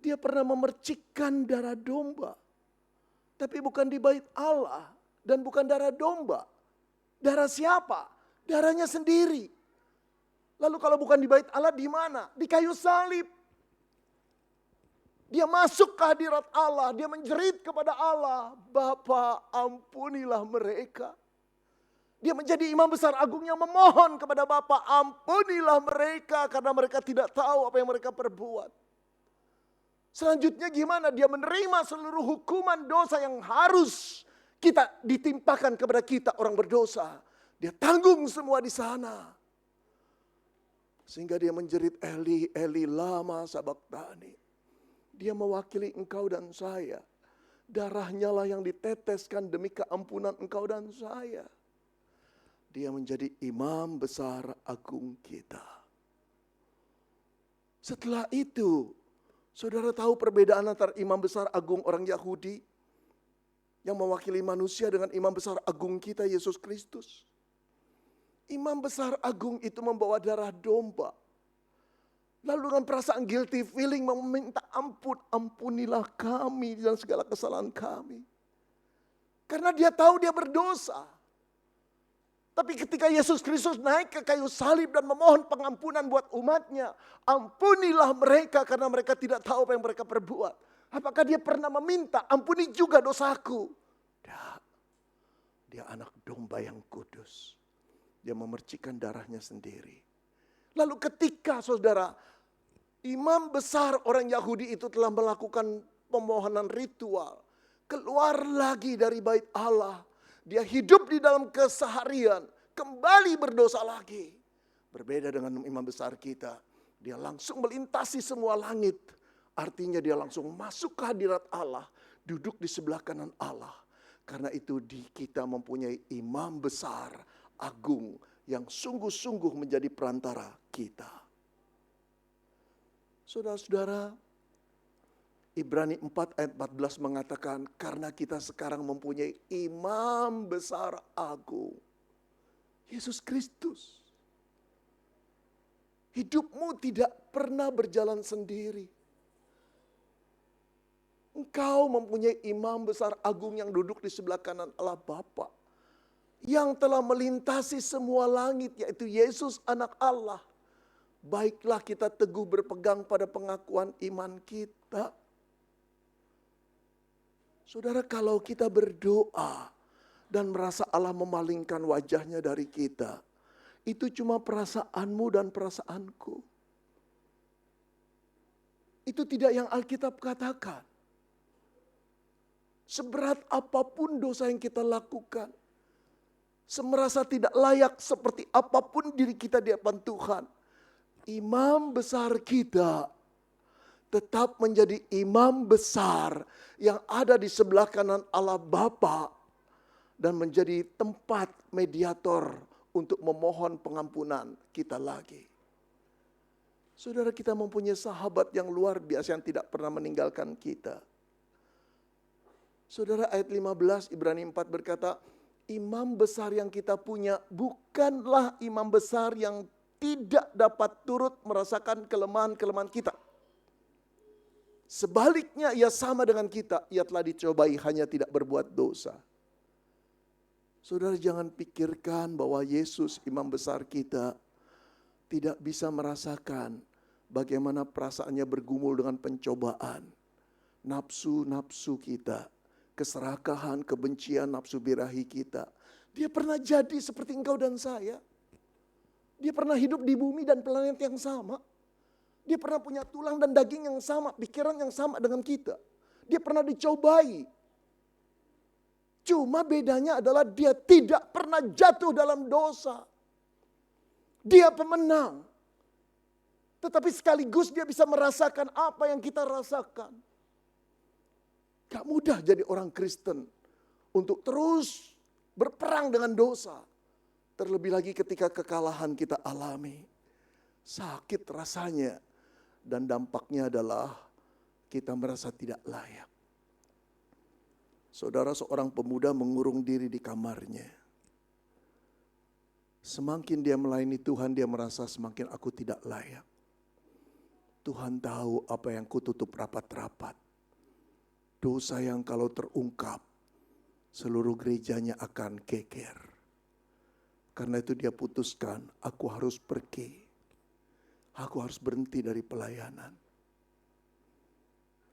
[SPEAKER 4] Dia pernah memercikkan darah domba. Tapi bukan di bait Allah. Dan bukan darah domba. Darah siapa? Darahnya sendiri. Lalu kalau bukan di bait Allah, di mana? Di kayu salib. Dia masuk ke hadirat Allah. Dia menjerit kepada Allah. Bapa, ampunilah mereka. Dia menjadi imam besar agung yang memohon kepada Bapa, ampunilah mereka karena mereka tidak tahu apa yang mereka perbuat. Selanjutnya gimana? Dia menerima seluruh hukuman dosa yang harus kita ditimpakan kepada kita orang berdosa. Dia tanggung semua di sana. Sehingga dia menjerit, Eli, Eli lama sabachthani. Dia mewakili engkau dan saya. Darahnya lah yang diteteskan demi keampunan engkau dan saya. Dia menjadi imam besar agung kita. Setelah itu, saudara tahu perbedaan antara imam besar agung orang Yahudi yang mewakili manusia dengan imam besar agung kita, Yesus Kristus. Imam besar agung itu membawa darah domba. Lalu dengan perasaan guilty feeling meminta ampun, ampunilah kami dan segala kesalahan kami. Karena dia tahu dia berdosa. Tapi ketika Yesus Kristus naik ke kayu salib dan memohon pengampunan buat umatnya, ampunilah mereka karena mereka tidak tahu apa yang mereka perbuat. Apakah dia pernah meminta, ampuni juga dosaku? Tidak. Dia anak domba yang kudus. Dia memercikkan darahnya sendiri. Lalu ketika saudara, imam besar orang Yahudi itu telah melakukan pemohonan ritual. Keluar lagi dari bait Allah. Dia hidup di dalam keseharian. Kembali berdosa lagi. Berbeda dengan imam besar kita. Dia langsung melintasi semua langit. Artinya dia langsung masuk ke hadirat Allah. Duduk di sebelah kanan Allah. Karena itu kita mempunyai imam besar, agung, yang sungguh-sungguh menjadi perantara kita. Saudara-saudara, Ibrani 4 ayat 14 mengatakan, karena kita sekarang mempunyai imam besar agung, Yesus Kristus. Hidupmu tidak pernah berjalan sendiri. Engkau mempunyai imam besar agung yang duduk di sebelah kanan Allah Bapa, yang telah melintasi semua langit, yaitu Yesus anak Allah. Baiklah kita teguh berpegang pada pengakuan iman kita. Saudara, kalau kita berdoa dan merasa Allah memalingkan wajahnya dari kita, itu cuma perasaanmu dan perasaanku. Itu tidak yang Alkitab katakan. Seberat apapun dosa yang kita lakukan, semerasa tidak layak seperti apapun diri kita di hadapan Tuhan, imam besar kita tetap menjadi imam besar yang ada di sebelah kanan Allah Bapa dan menjadi tempat mediator untuk memohon pengampunan kita lagi. Saudara, kita mempunyai sahabat yang luar biasa yang tidak pernah meninggalkan kita. Saudara, ayat 15 Ibrani 4 berkata, imam besar yang kita punya bukanlah imam besar yang tidak dapat turut merasakan kelemahan-kelemahan kita. Sebaliknya ia sama dengan kita, ia telah dicobai hanya tidak berbuat dosa. Saudara, jangan pikirkan bahwa Yesus imam besar kita tidak bisa merasakan bagaimana perasaannya bergumul dengan pencobaan. Nafsu-nafsu kita, keserakahan, kebencian, nafsu birahi kita. Dia pernah jadi seperti engkau dan saya. Dia pernah hidup di bumi dan planet yang sama. Dia pernah punya tulang dan daging yang sama, pikiran yang sama dengan kita. Dia pernah dicobai. Cuma bedanya adalah dia tidak pernah jatuh dalam dosa. Dia pemenang. Tetapi sekaligus dia bisa merasakan apa yang kita rasakan. Gak mudah jadi orang Kristen untuk terus berperang dengan dosa. Terlebih lagi ketika kekalahan kita alami. Sakit rasanya. Dan dampaknya adalah kita merasa tidak layak. Saudara, seorang pemuda mengurung diri di kamarnya. Semakin dia melayani Tuhan, dia merasa semakin aku tidak layak. Tuhan tahu apa yang kututup rapat-rapat. Dosa yang kalau terungkap, seluruh gerejanya akan geger. Karena itu dia putuskan, aku harus pergi. Aku harus berhenti dari pelayanan.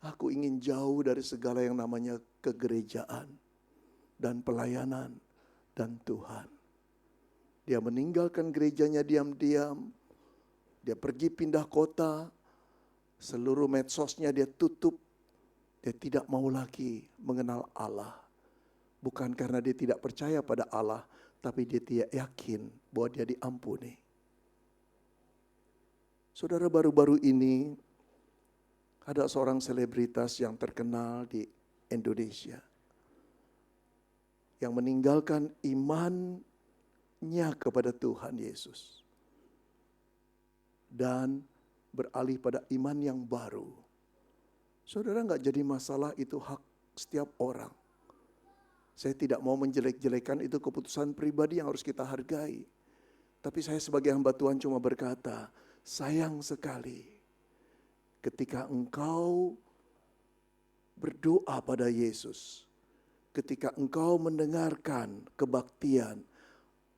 [SPEAKER 4] Aku ingin jauh dari segala yang namanya kegerejaan dan pelayanan dan Tuhan. Dia meninggalkan gerejanya diam-diam. Dia pergi pindah kota. Seluruh medsosnya dia tutup. Dia tidak mau lagi mengenal Allah. Bukan karena dia tidak percaya pada Allah, tapi dia tidak yakin bahwa dia diampuni. Saudara, baru-baru ini ada seorang selebritas yang terkenal di Indonesia yang meninggalkan imannya kepada Tuhan Yesus dan beralih pada iman yang baru. Saudara, enggak jadi masalah, itu hak setiap orang. Saya tidak mau menjelek-jelekan, itu keputusan pribadi yang harus kita hargai. Tapi saya sebagai hamba Tuhan cuma berkata, sayang sekali ketika engkau berdoa pada Yesus, ketika engkau mendengarkan kebaktian,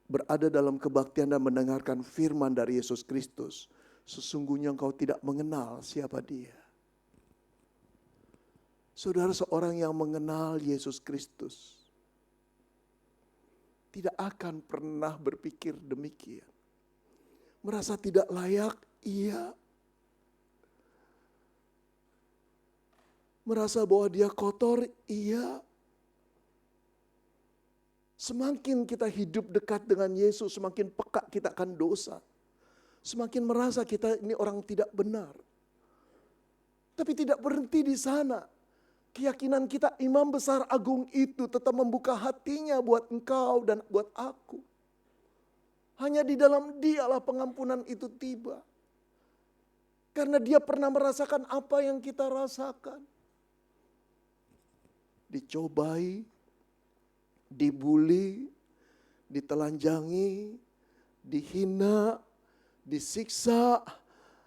[SPEAKER 4] berada dalam kebaktian dan mendengarkan firman dari Yesus Kristus, sesungguhnya engkau tidak mengenal siapa Dia. Saudara, seorang yang mengenal Yesus Kristus tidak akan pernah berpikir demikian. Merasa tidak layak, iya. Merasa bahwa dia kotor, iya. Semakin kita hidup dekat dengan Yesus, semakin peka kita akan dosa. Semakin merasa kita ini orang tidak benar. Tapi tidak berhenti di sana. Keyakinan kita, imam besar agung itu tetap membuka hatinya buat engkau dan buat aku. Hanya di dalam dialah pengampunan itu tiba. Karena dia pernah merasakan apa yang kita rasakan. Dicobai, dibully, ditelanjangi, dihina, disiksa,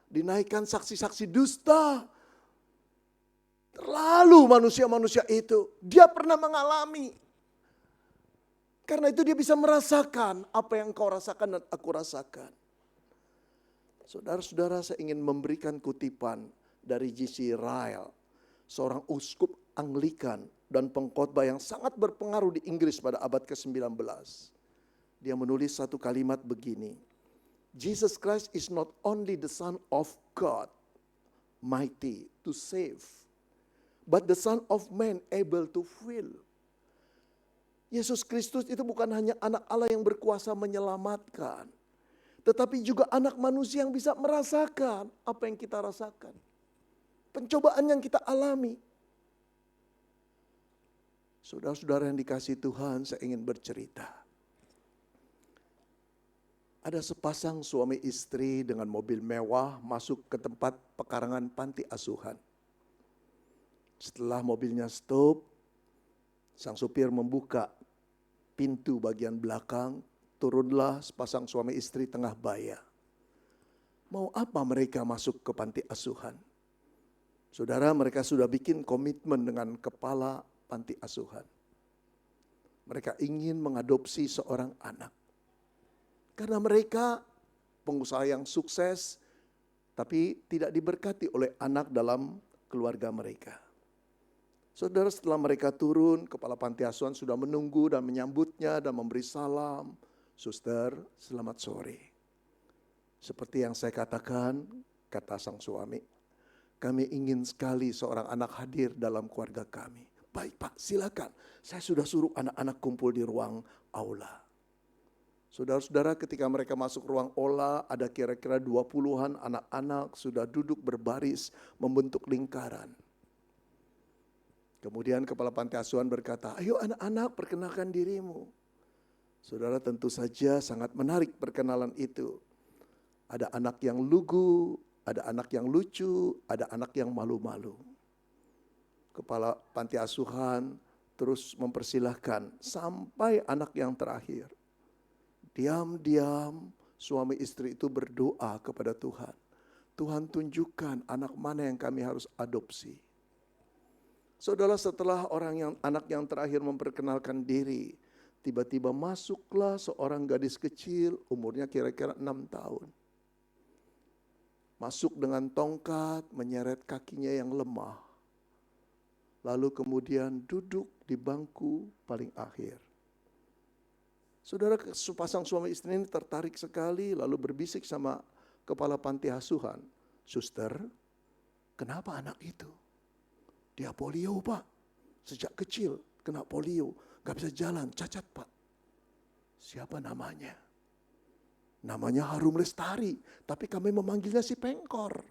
[SPEAKER 4] dinaikkan saksi-saksi dusta. Terlalu manusia-manusia itu, dia pernah mengalami. Karena itu dia bisa merasakan apa yang kau rasakan dan aku rasakan. Saudara-saudara, saya ingin memberikan kutipan dari J.C. Ryle, seorang uskup Anglikan dan pengkhotbah yang sangat berpengaruh di Inggris pada abad ke-19. Dia menulis satu kalimat begini. Jesus Christ is not only the Son of God, mighty to save, but the Son of Man able to fill. Yesus Kristus itu bukan hanya anak Allah yang berkuasa menyelamatkan, tetapi juga anak manusia yang bisa merasakan apa yang kita rasakan. Pencobaan yang kita alami. Saudara-saudara yang dikasihi Tuhan, saya ingin bercerita. Ada sepasang suami istri dengan mobil mewah masuk ke tempat pekarangan panti asuhan. Setelah mobilnya stop, sang supir membuka pintu bagian belakang, turunlah sepasang suami istri tengah baya. Mau apa mereka masuk ke panti asuhan? Saudara, mereka sudah bikin komitmen dengan kepala panti asuhan. Mereka ingin mengadopsi seorang anak. Karena mereka pengusaha yang sukses, tapi tidak diberkati oleh anak dalam keluarga mereka. Saudara, setelah mereka turun, kepala panti asuhan sudah menunggu dan menyambutnya dan memberi salam. Suster, selamat sore. Seperti yang saya katakan, kata sang suami, kami ingin sekali seorang anak hadir dalam keluarga kami. Baik Pak, silakan. Saya sudah suruh anak-anak kumpul di ruang aula. Saudara-saudara, ketika mereka masuk ruang aula, ada kira-kira 20-an anak-anak sudah duduk berbaris membentuk lingkaran. Kemudian kepala panti asuhan berkata, ayo anak-anak perkenalkan dirimu. Saudara, tentu saja sangat menarik perkenalan itu. Ada anak yang lugu, ada anak yang lucu, ada anak yang malu-malu. Kepala panti asuhan terus mempersilahkan sampai anak yang terakhir. Diam-diam suami istri itu berdoa kepada Tuhan. Tuhan, tunjukkan anak mana yang kami harus adopsi. Saudara, setelah anak yang terakhir memperkenalkan diri, tiba-tiba masuklah seorang gadis kecil, umurnya kira-kira 6 tahun. Masuk dengan tongkat, menyeret kakinya yang lemah. Lalu kemudian duduk di bangku paling akhir. Saudara, sepasang suami istri ini tertarik sekali, lalu berbisik sama kepala panti asuhan. Suster, kenapa anak itu? Dia polio Pak, sejak kecil kena polio, gak bisa jalan, cacat Pak. Siapa namanya? Namanya Harum Lestari, tapi kami memanggilnya si Pengkor.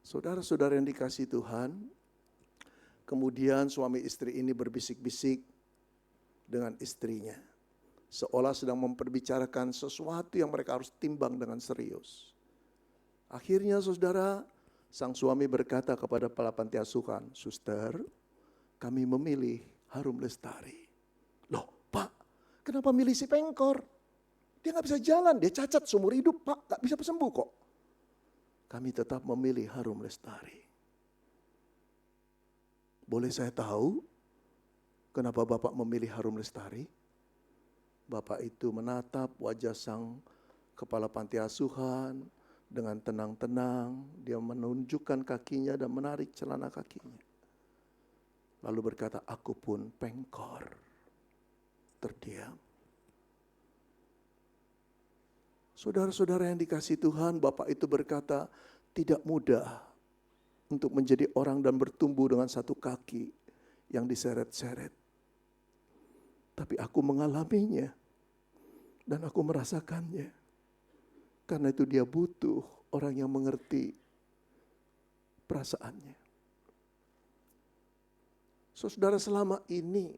[SPEAKER 4] Saudara-saudara yang dikasihi Tuhan, kemudian suami istri ini berbisik-bisik dengan istrinya. Seolah sedang memperbicarakan sesuatu yang mereka harus timbang dengan serius. Akhirnya saudara, sang suami berkata kepada kepala panti asuhan, Suster, kami memilih Harum Lestari. Loh Pak, kenapa milih si Pengkor? Dia gak bisa jalan, dia cacat seumur hidup Pak, gak bisa sembuh kok. Kami tetap memilih Harum Lestari. Boleh saya tahu kenapa Bapak memilih Harum Lestari? Bapak itu menatap wajah sang kepala panti asuhan dengan tenang-tenang. Dia menunjukkan kakinya dan menarik celana kakinya. Lalu berkata, aku pun Pengkor. Terdiam. Saudara-saudara yang dikasihi Tuhan, Bapak itu berkata, tidak mudah untuk menjadi orang dan bertumbuh dengan satu kaki yang diseret-seret. Tapi aku mengalaminya dan aku merasakannya. Karena itu dia butuh orang yang mengerti perasaannya. Saudara, selama ini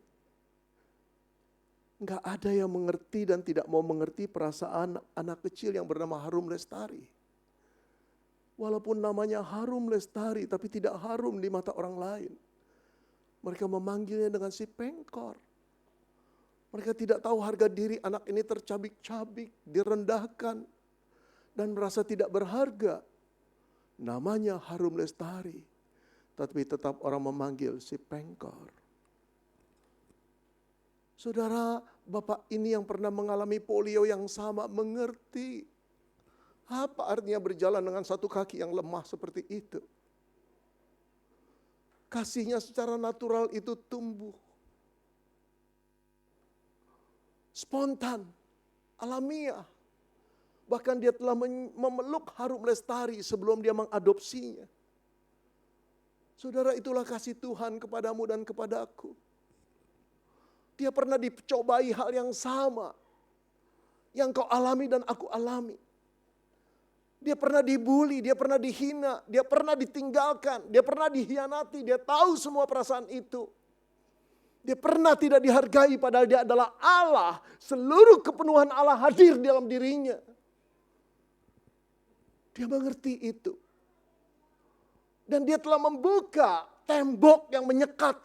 [SPEAKER 4] nggak ada yang mengerti dan tidak mau mengerti perasaan anak kecil yang bernama Harum Lestari. Walaupun namanya Harum Lestari, tapi tidak harum di mata orang lain. Mereka memanggilnya dengan si Pengkor. Mereka tidak tahu harga diri anak ini tercabik-cabik, direndahkan, dan merasa tidak berharga. Namanya Harum Lestari, tapi tetap orang memanggil si Pengkor. Saudara, bapak ini yang pernah mengalami polio yang sama mengerti apa artinya berjalan dengan satu kaki yang lemah seperti itu. Kasihnya secara natural itu tumbuh. Spontan, alamiah. Bahkan dia telah memeluk Harum Lestari sebelum dia mengadopsinya. Saudara, itulah kasih Tuhan kepadamu dan kepadaku. Dia pernah dicobai hal yang sama. Yang kau alami dan aku alami. Dia pernah dibully, dia pernah dihina, dia pernah ditinggalkan, dia pernah dikhianati, dia tahu semua perasaan itu. Dia pernah tidak dihargai padahal dia adalah Allah. Seluruh kepenuhan Allah hadir dalam dirinya. Dia mengerti itu. Dan dia telah membuka tembok yang menyekat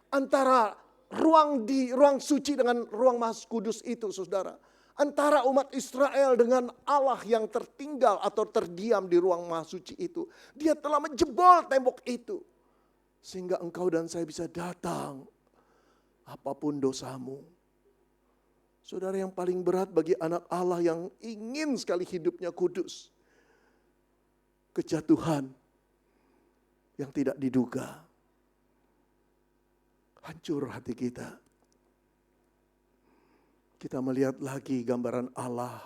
[SPEAKER 4] antara ruang suci dengan ruang Maha Kudus itu, saudara. Antara umat Israel dengan Allah yang tertinggal atau terdiam di ruang Maha Suci itu. Dia telah menjebol tembok itu. Sehingga engkau dan saya bisa datang. Apapun dosamu. Saudara, yang paling berat bagi anak Allah yang ingin sekali hidupnya kudus. Kejatuhan yang tidak diduga. Hancur hati kita. Kita melihat lagi gambaran Allah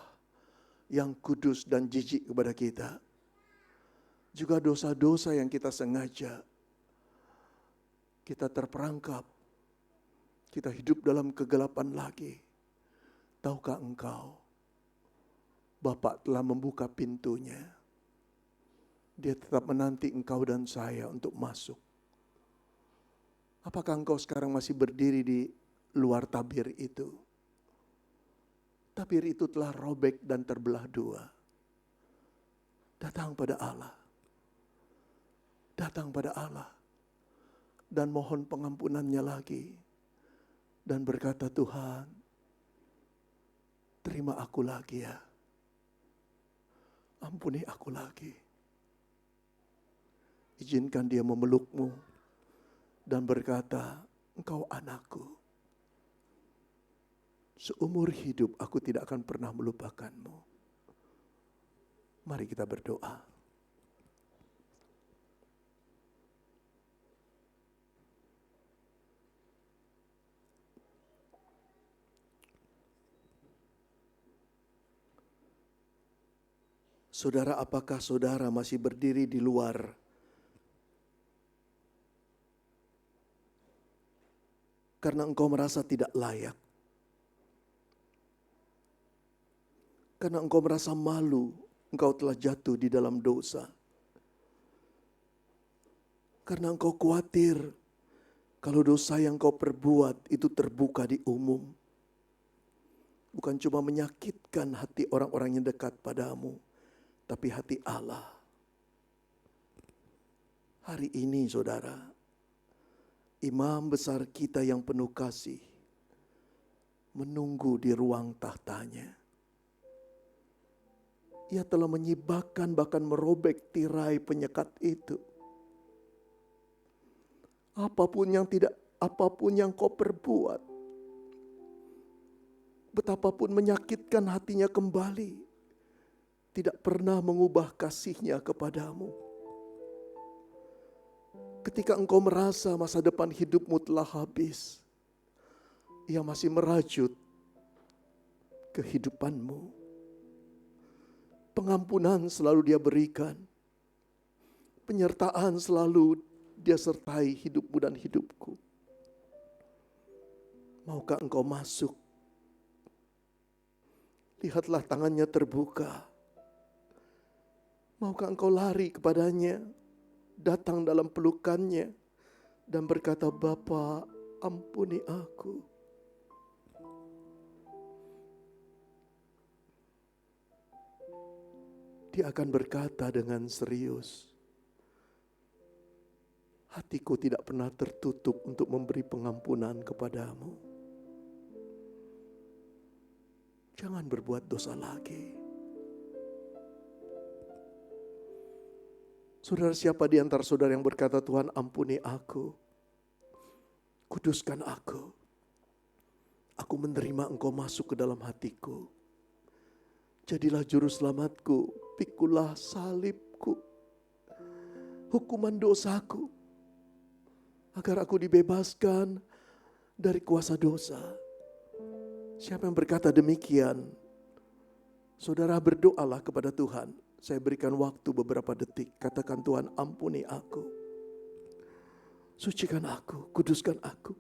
[SPEAKER 4] yang kudus dan jijik kepada kita. Juga dosa-dosa yang kita sengaja. Kita terperangkap. Kita hidup dalam kegelapan lagi. Tahukah engkau, Bapa telah membuka pintunya. Dia tetap menanti engkau dan saya untuk masuk. Apakah engkau sekarang masih berdiri di luar tabir itu? Tabir itu telah robek dan terbelah dua. Datang pada Allah. Datang pada Allah. Dan mohon pengampunannya lagi. Dan berkata, Tuhan, terima aku lagi ya. Ampuni aku lagi. Izinkan dia memelukmu. Dan berkata, engkau anakku. Seumur hidup aku tidak akan pernah melupakanmu. Mari kita berdoa. Saudara, apakah saudara masih berdiri di luar? Karena engkau merasa tidak layak. Karena engkau merasa malu, engkau telah jatuh di dalam dosa. Karena engkau khawatir, kalau dosa yang kau perbuat itu terbuka di umum. Bukan cuma menyakitkan hati orang-orang yang dekat padamu, tapi hati Allah. Hari ini saudara, imam besar kita yang penuh kasih, menunggu di ruang tahtanya. Ia telah menyibakkan bahkan merobek tirai penyekat itu. Apapun yang kau perbuat, betapapun menyakitkan hatinya kembali, tidak pernah mengubah kasihnya kepadamu. Ketika engkau merasa masa depan hidupmu telah habis, ia masih merajut kehidupanmu. Pengampunan selalu dia berikan. Penyertaan selalu dia sertai hidupmu dan hidupku. Maukah engkau masuk? Lihatlah tangannya terbuka. Maukah engkau lari kepadanya? Datang dalam pelukannya. dan berkata, Bapa, ampuni aku. Dia akan berkata dengan serius, hatiku tidak pernah tertutup untuk memberi pengampunan kepadamu. Jangan berbuat dosa lagi. Saudara, siapa di antara saudara yang berkata, Tuhan ampuni aku, kuduskan aku menerima Engkau masuk ke dalam hatiku. Jadilah juru selamatku, pikulah salibku, hukuman dosaku, agar aku dibebaskan dari kuasa dosa. Siapa yang berkata demikian, saudara berdoalah kepada Tuhan. Saya berikan waktu beberapa detik, katakan, Tuhan ampuni aku, sucikan aku, kuduskan aku,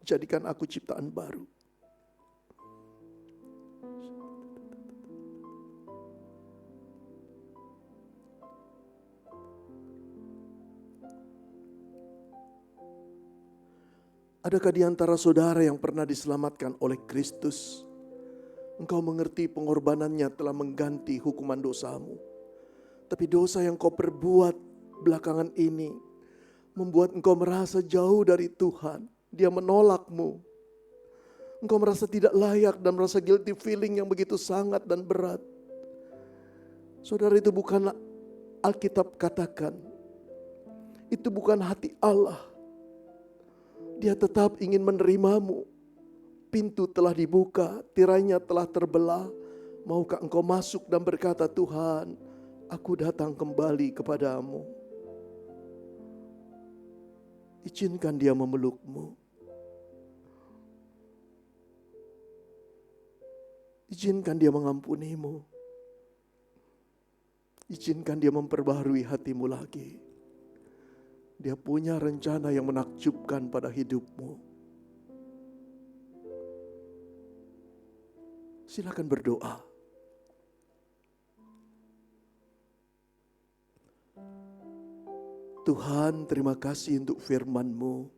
[SPEAKER 4] jadikan aku ciptaan baru. Adakah di antara saudara yang pernah diselamatkan oleh Kristus? Engkau mengerti pengorbanannya telah mengganti hukuman dosamu. Tapi dosa yang kau perbuat belakangan ini membuat engkau merasa jauh dari Tuhan. Dia menolakmu. Engkau merasa tidak layak dan merasa guilty feeling yang begitu sangat dan berat. Saudara, itu bukan Alkitab katakan. Itu bukan hati Allah. Dia tetap ingin menerimamu. Pintu telah dibuka, tirainya telah terbelah. Maukah engkau masuk dan berkata, Tuhan, aku datang kembali kepadamu. Izinkan dia memelukmu. Izinkan dia mengampunimu. Izinkan dia memperbaharui hatimu lagi. Dia punya rencana yang menakjubkan pada hidupmu. Silakan berdoa. Tuhan, terima kasih untuk firman-Mu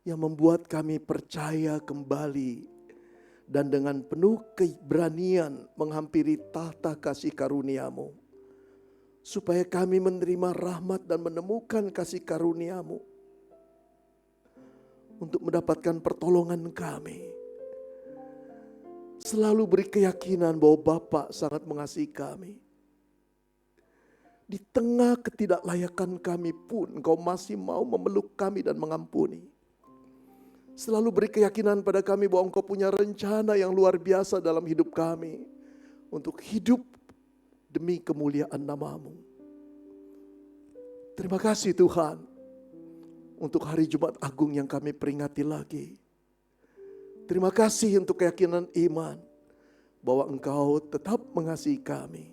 [SPEAKER 4] yang membuat kami percaya kembali dan dengan penuh keberanian menghampiri tahta kasih karunia-Mu. Supaya kami menerima rahmat dan menemukan kasih karunia-Mu. Untuk mendapatkan pertolongan kami. Selalu beri keyakinan bahwa Bapa sangat mengasihi kami. Di tengah ketidaklayakan kami pun Engkau masih mau memeluk kami dan mengampuni. Selalu beri keyakinan pada kami bahwa Engkau punya rencana yang luar biasa dalam hidup kami. Untuk hidup demi kemuliaan nama-Mu. Terima kasih Tuhan untuk hari Jumat Agung yang kami peringati lagi. Terima kasih untuk keyakinan iman bahwa Engkau tetap mengasihi kami.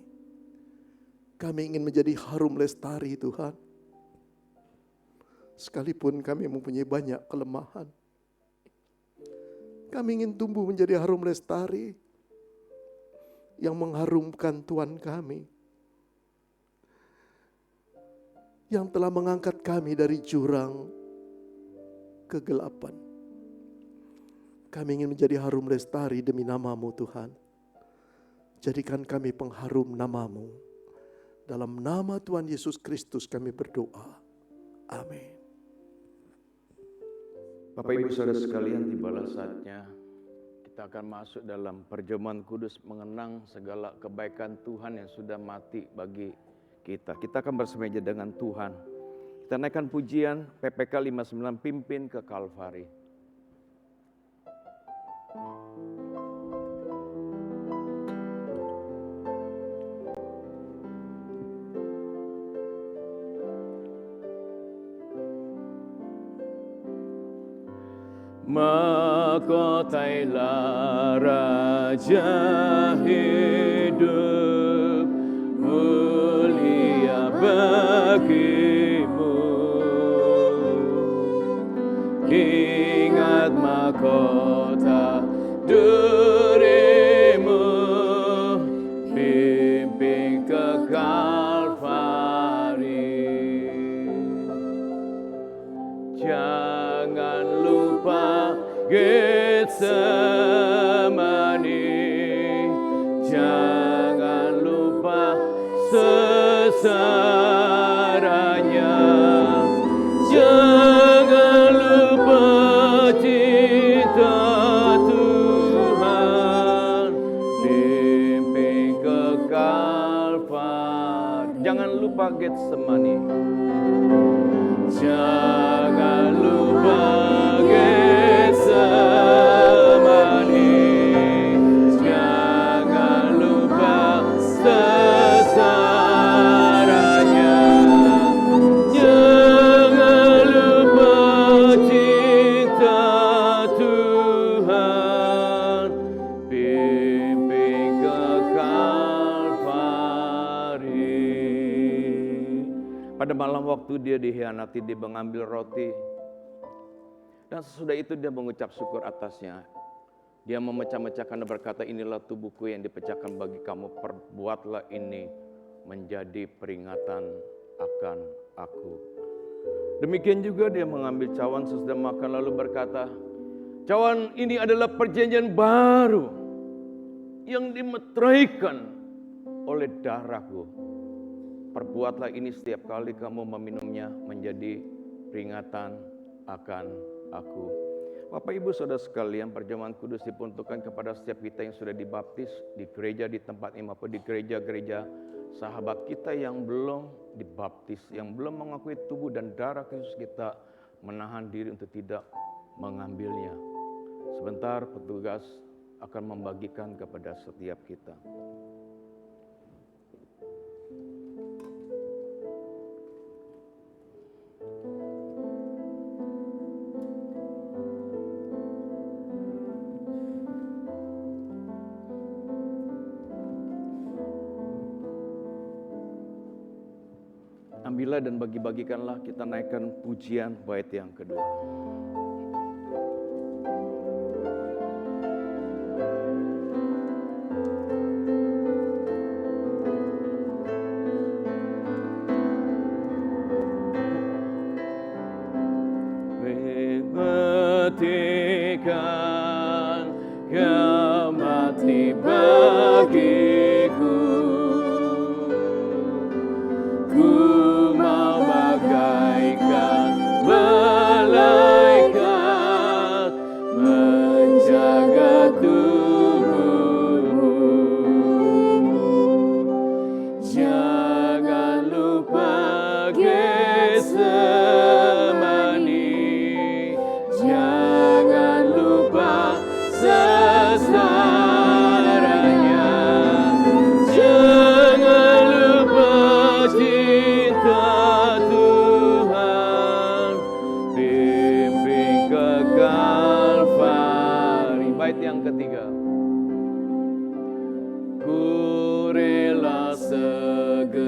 [SPEAKER 4] Kami ingin menjadi harum lestari Tuhan. Sekalipun kami mempunyai banyak kelemahan. Kami ingin tumbuh menjadi harum lestari yang mengharumkan Tuhan kami. Yang telah mengangkat kami dari jurang kegelapan. Kami ingin menjadi harum lestari demi nama-Mu Tuhan. Jadikan kami pengharum nama-Mu. Dalam nama Tuhan Yesus Kristus kami berdoa. Amin.
[SPEAKER 5] Bapak Ibu Saudara sekalian, tibalah saatnya kita akan masuk dalam perjamuan kudus mengenang segala kebaikan Tuhan yang sudah mati bagi kita. Kita akan bersemeja dengan Tuhan. Kita naikkan pujian PPK 59 pimpin ke Kalvari. Mahkotailah Raja hidup, mulia bagimu. Ingat mahkota dirimu, pimpin ke Kalvari. sengsaranya. Jangan lupa cinta Tuhan, pimpin ke Kalvari. Jangan lupa Getsemani. Jangan lupa Getsemani. Jangan lupa sengsaranya. Jangan lupa cinta Tuhan, pimpin ke Kalvari. Pada malam waktu dia dikhianati, dia mengambil roti. Dan sesudah itu dia mengucap syukur atasnya. Dia memecah-mecahkan dan berkata, inilah tubuhku yang dipecahkan bagi kamu. Perbuatlah ini menjadi peringatan akan aku. Demikian juga dia mengambil cawan sesudah makan lalu berkata, cawan ini adalah perjanjian baru yang dimeteraikan oleh darahku. Perbuatlah ini setiap kali kamu meminumnya menjadi peringatan akan aku. Bapak Ibu Saudara sekalian, perjamuan kudus diperuntukkan kepada setiap kita yang sudah dibaptis di gereja di tempat ini maupun di gereja-gereja sahabat kita yang belum dibaptis, yang belum mengakui tubuh dan darah Kristus. Kita menahan diri untuk tidak mengambilnya. Sebentar petugas akan membagikan kepada setiap kita. Ambillah dan bagi-bagikanlah, kita naikkan pujian bait yang kedua. Buktikan Kau mati bagiku. Malaikat menjaga tubuhmu. Jangan lupa Getsemani. Jangan lupa sengsaranya. Jangan lupa cinta Tuhan, pimpin ke Kalvari. Bait yang ketiga. Ku rela segenap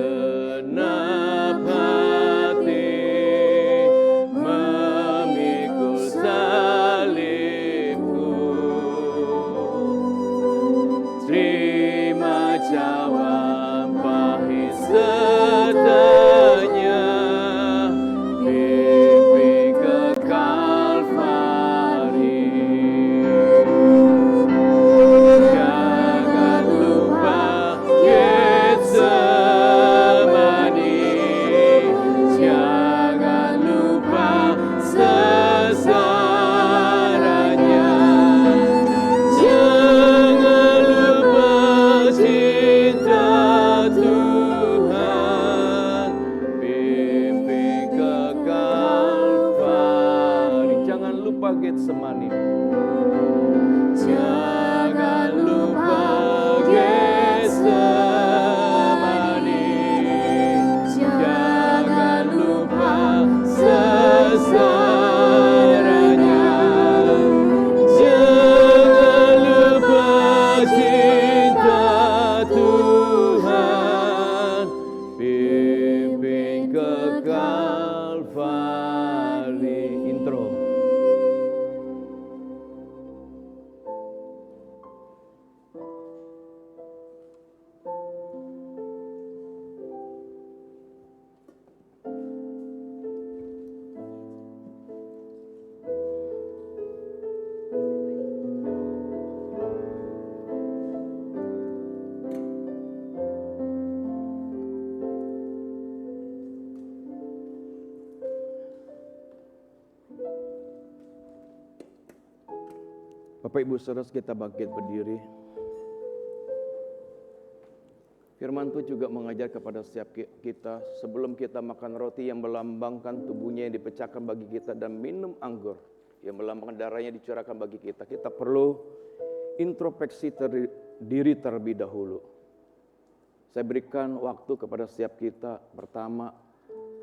[SPEAKER 5] Bapak Ibu Saudara, kita bangkit berdiri. Firman Tuhan juga mengajar kepada setiap kita, sebelum kita makan roti yang melambangkan tubuhnya yang dipecahkan bagi kita dan minum anggur yang melambangkan darahnya dicurahkan bagi kita, kita perlu introspeksi diri terlebih dahulu. Saya berikan waktu kepada setiap kita. Pertama,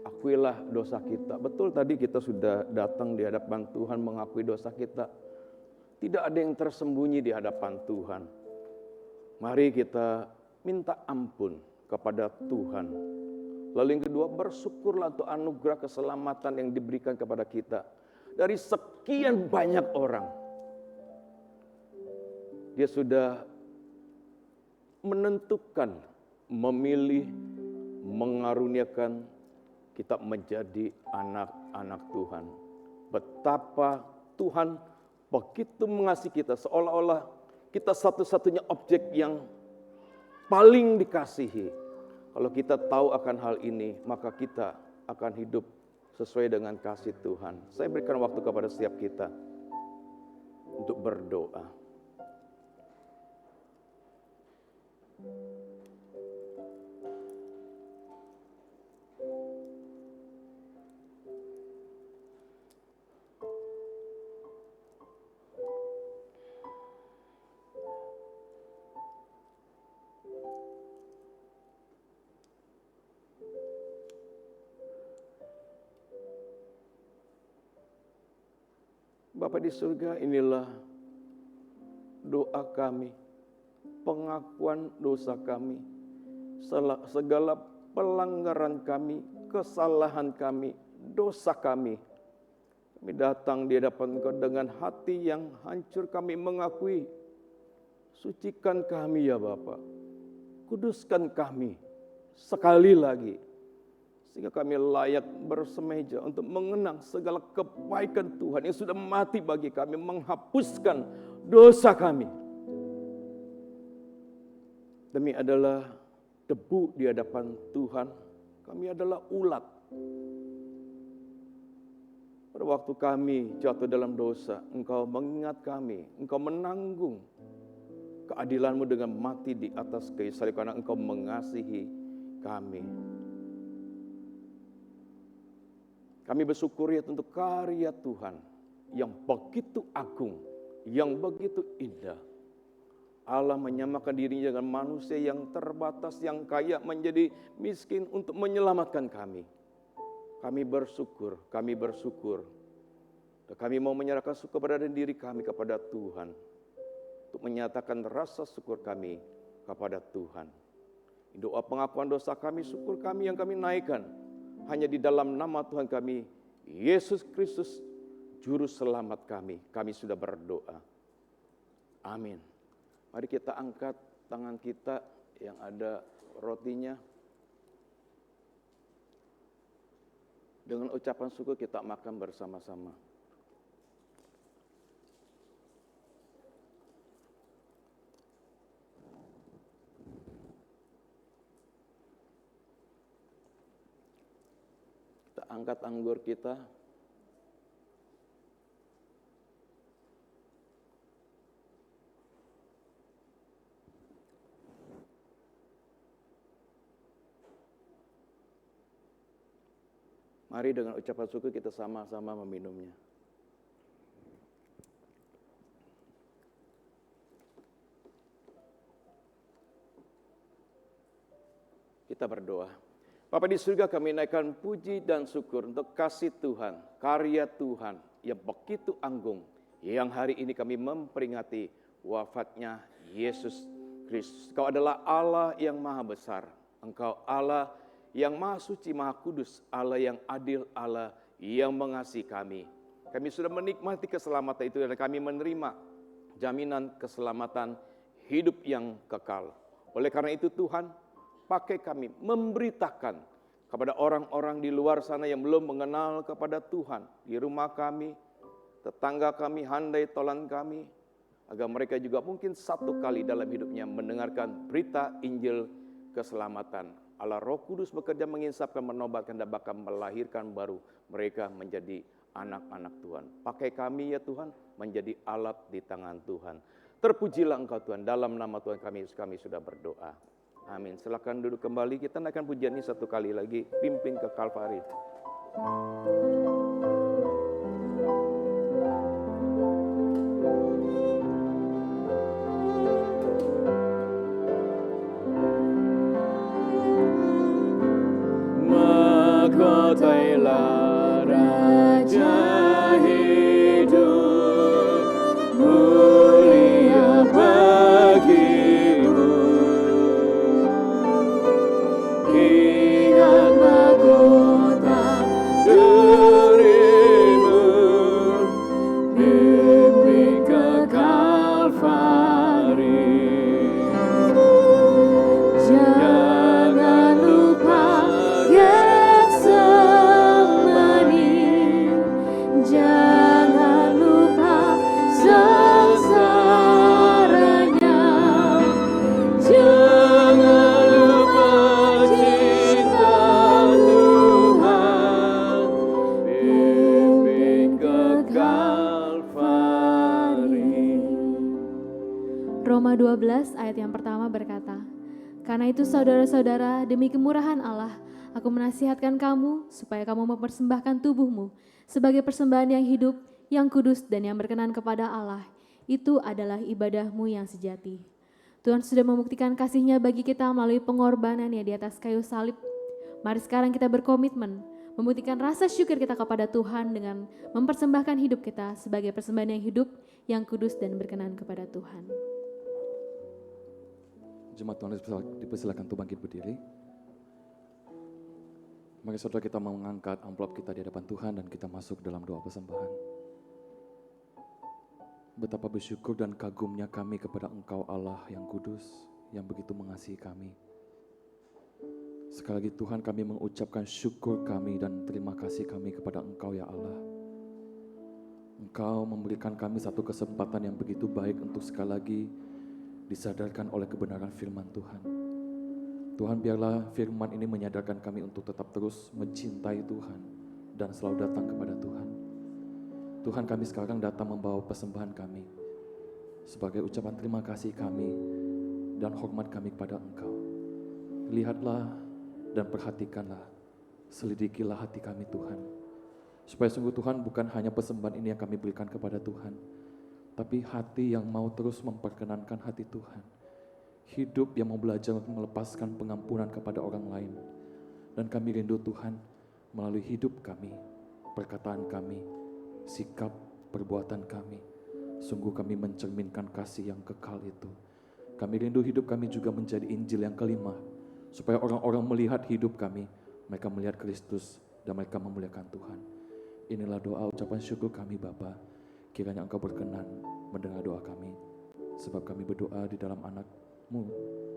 [SPEAKER 5] akuilah dosa kita. Betul tadi kita sudah datang di hadapan Tuhan mengakui dosa kita. Tidak ada yang tersembunyi di hadapan Tuhan. Mari kita minta ampun kepada Tuhan. Lalu yang kedua, bersyukurlah untuk anugerah keselamatan yang diberikan kepada kita. Dari sekian banyak orang, Dia sudah menentukan, memilih, mengaruniakan kita menjadi anak-anak Tuhan. Betapa Tuhan begitu mengasihi kita, seolah-olah kita satu-satunya objek yang paling dikasihi. Kalau kita tahu akan hal ini, maka kita akan hidup sesuai dengan kasih Tuhan. Saya berikan waktu kepada setiap kita untuk berdoa. Bapa di surga, inilah doa kami, pengakuan dosa kami, segala pelanggaran kami, kesalahan kami, dosa kami. Kami datang di hadapan Engkau dengan hati yang hancur, kami mengakui. Sucikan kami ya Bapa, kuduskan kami sekali lagi, sehingga kami layak bersemeja untuk mengenang segala kebaikan Tuhan yang sudah mati bagi kami, menghapuskan dosa kami. Demi adalah debu di hadapan Tuhan, kami adalah ulat. Pada waktu kami jatuh dalam dosa, Engkau mengingat kami, Engkau menanggung keadilan-Mu dengan mati di atas kayu salib karena Engkau mengasihi kami. Kami bersyukur ya untuk karya Tuhan yang begitu agung, yang begitu indah. Allah menyamakan dirinya dengan manusia yang terbatas, yang kaya menjadi miskin untuk menyelamatkan kami. Kami bersyukur, kami bersyukur. Dan kami mau menyerahkan syukur kepada diri kami kepada Tuhan. Untuk menyatakan rasa syukur kami kepada Tuhan. Doa pengakuan dosa kami, syukur kami yang kami naikkan hanya di dalam nama Tuhan kami, Yesus Kristus, Juru Selamat kami. Kami sudah berdoa. Amin. Mari kita angkat tangan kita yang ada rotinya. Dengan ucapan syukur kita makan bersama-sama. Angkat anggur kita. Mari dengan ucapan syukur kita sama-sama meminumnya. Kita berdoa. Bapa di surga, kami naikkan puji dan syukur untuk kasih Tuhan, karya Tuhan yang begitu agung, yang hari ini kami memperingati wafatnya Yesus Kristus. Engkau adalah Allah yang maha besar, Engkau Allah yang maha suci, maha kudus, Allah yang adil, Allah yang mengasihi kami. Kami sudah menikmati keselamatan itu dan kami menerima jaminan keselamatan hidup yang kekal. Oleh karena itu Tuhan, pakai kami memberitakan kepada orang-orang di luar sana yang belum mengenal kepada Tuhan. Di rumah kami, tetangga kami, handai tolan kami. Agar mereka juga mungkin satu kali dalam hidupnya mendengarkan berita Injil keselamatan. Allah Roh Kudus bekerja menginsapkan, menobatkan dan bahkan melahirkan baru mereka menjadi anak-anak Tuhan. Pakai kami ya Tuhan menjadi alat di tangan Tuhan. Terpujilah Engkau Tuhan, dalam nama Tuhan kami sudah berdoa. Amin. Silakan duduk kembali, kita naikkan pujian ini satu kali lagi, pimpin ke Kalvari. Mahkotailah Raja hidup, mulia bagimu. Ingat mahkota dirimu, pimpin ke Kalvari.
[SPEAKER 2] Jangan lupa Getsemani, jangan lupa sengsaranya, jangan lupa cinta Tuhan,
[SPEAKER 5] Pimpin ke Kalvari.
[SPEAKER 6] Roma 12 ayat yang pertama berkata, "Karena itu saudara-saudara, demi kemurahan Allah, aku menasihatkan kamu supaya kamu mempersembahkan tubuhmu sebagai persembahan yang hidup, yang kudus dan yang berkenan kepada Allah. Itu adalah ibadahmu yang sejati." Tuhan sudah membuktikan kasih-Nya bagi kita melalui pengorbanannya di atas kayu salib. Mari sekarang kita berkomitmen membuktikan rasa syukur kita kepada Tuhan dengan mempersembahkan hidup kita sebagai persembahan yang hidup, yang kudus dan berkenan kepada Tuhan.
[SPEAKER 7] Jemaat Tuhan dipersilakan untuk bangkit berdiri. Mari saudara kita mau mengangkat amplop kita di hadapan Tuhan dan kita masuk dalam doa persembahan. Betapa bersyukur dan kagumnya kami kepada Engkau Allah yang kudus, yang begitu mengasihi kami. Sekali lagi Tuhan, kami mengucapkan syukur kami dan terima kasih kami kepada Engkau ya Allah. Engkau memberikan kami satu kesempatan yang begitu baik untuk sekali lagi disadarkan oleh kebenaran firman Tuhan. Tuhan, biarlah firman ini menyadarkan kami untuk tetap terus mencintai Tuhan dan selalu datang kepada Tuhan. Tuhan, kami sekarang datang membawa persembahan kami sebagai ucapan terima kasih kami dan hormat kami kepada Engkau. Lihatlah dan perhatikanlah, selidikilah hati kami Tuhan. Supaya sungguh Tuhan, bukan hanya persembahan ini yang kami berikan kepada Tuhan, tapi hati yang mau terus memperkenankan hati Tuhan. Hidup yang mau belajar melepaskan pengampunan kepada orang lain. Dan kami rindu Tuhan, melalui hidup kami, perkataan kami, sikap, perbuatan kami, sungguh kami mencerminkan kasih yang kekal itu. Kami rindu hidup kami juga menjadi Injil yang kelima, supaya orang-orang melihat hidup kami, mereka melihat Kristus dan mereka memuliakan Tuhan. Inilah doa ucapan syukur kami Bapa. Kiranya Engkau berkenan mendengar doa kami, sebab kami berdoa di dalam anak-Mu,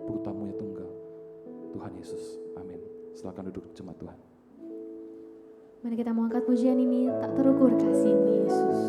[SPEAKER 7] Putra-Mu yang tunggal, Tuhan Yesus. Amin. Silakan duduk jemaat Tuhan.
[SPEAKER 6] Mari kita mengangkat pujian ini, tak terukur kasih-Mu Yesus.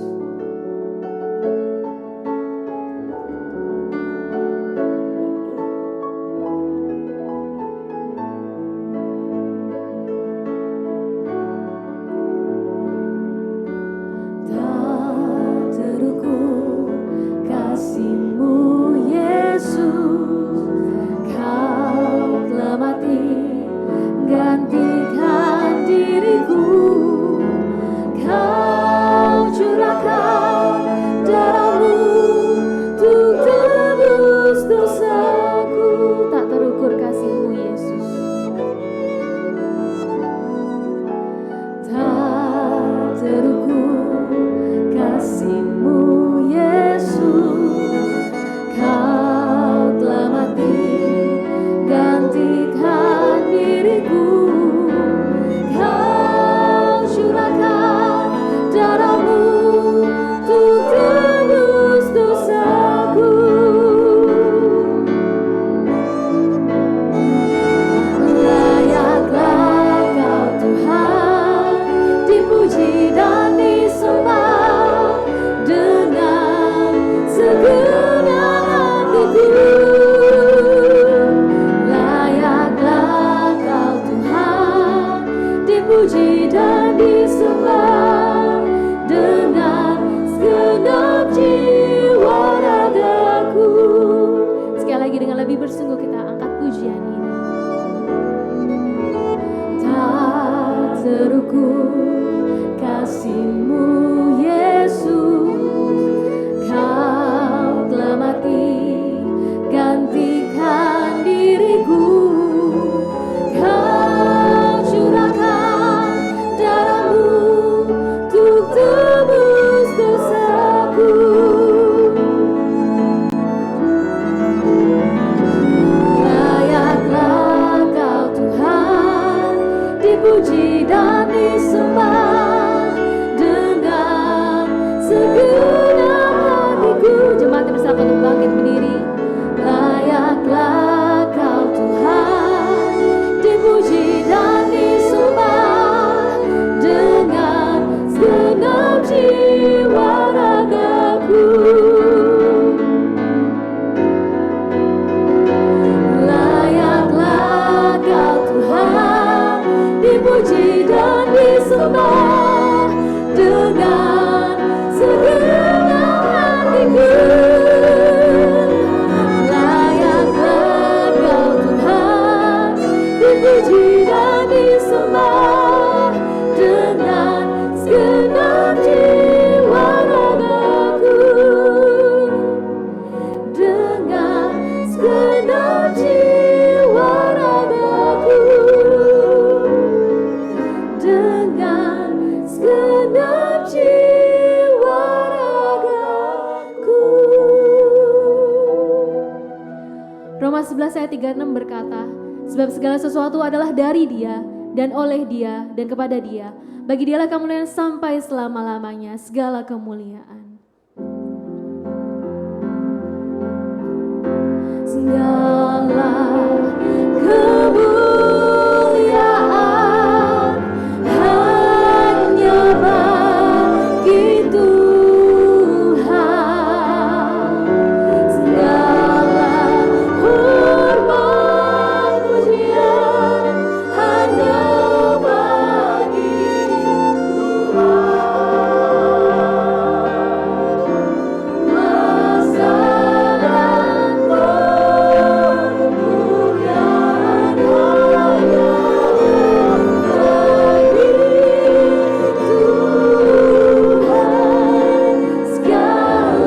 [SPEAKER 2] Kau curahkan darah
[SPEAKER 6] terukur kasih-Mu Yesus. Kau telah mati gantikan diriku. Kau curahkan darah-Mu untuk tebus dosaku. Layaklah Kau Tuhan dipuji dan disembah dengan segenap hatiku. Jemaat yang bersama untuk bangkit berdiri. Layaklah Kau Tuhan dipuji dan disembah dengan segenap jiwa ragaku. Layaklah Kau Tuhan dipuji dan disembah dengan segenap hatiku. Layaklah Kau Tuhan dipuji dan disembah dengan segenap jiwa ragaku. Dengan segenap jiwa ragaku. Dengan segenap jiwa ragaku. Roma 11 ayat 36 berkata, sebab segala sesuatu adalah dari Dia dan oleh Dia dan kepada Dia. Bagi Dialah kemuliaan sampai selama-lamanya segala kemuliaan. Segala kemuliaan hanya bagi Tuhan. Segala hormat pujian hanya bagi Tuhan. Kuasa dan kemuliaan hanya bagi Tuhan. Segala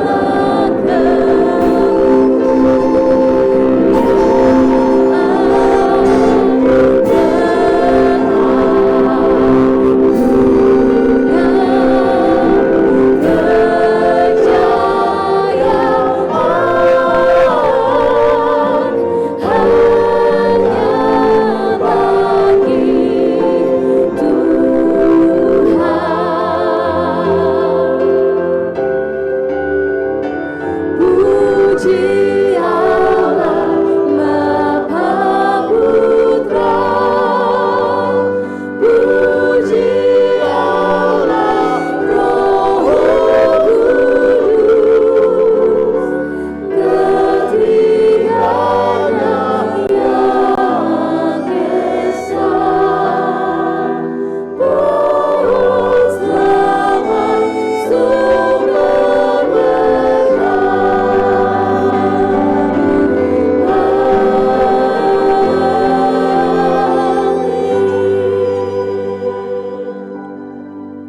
[SPEAKER 6] puji Allah Bapa Putra, puji Allah Roh Kudus, ketiganya yang esa, pohon selamat sumber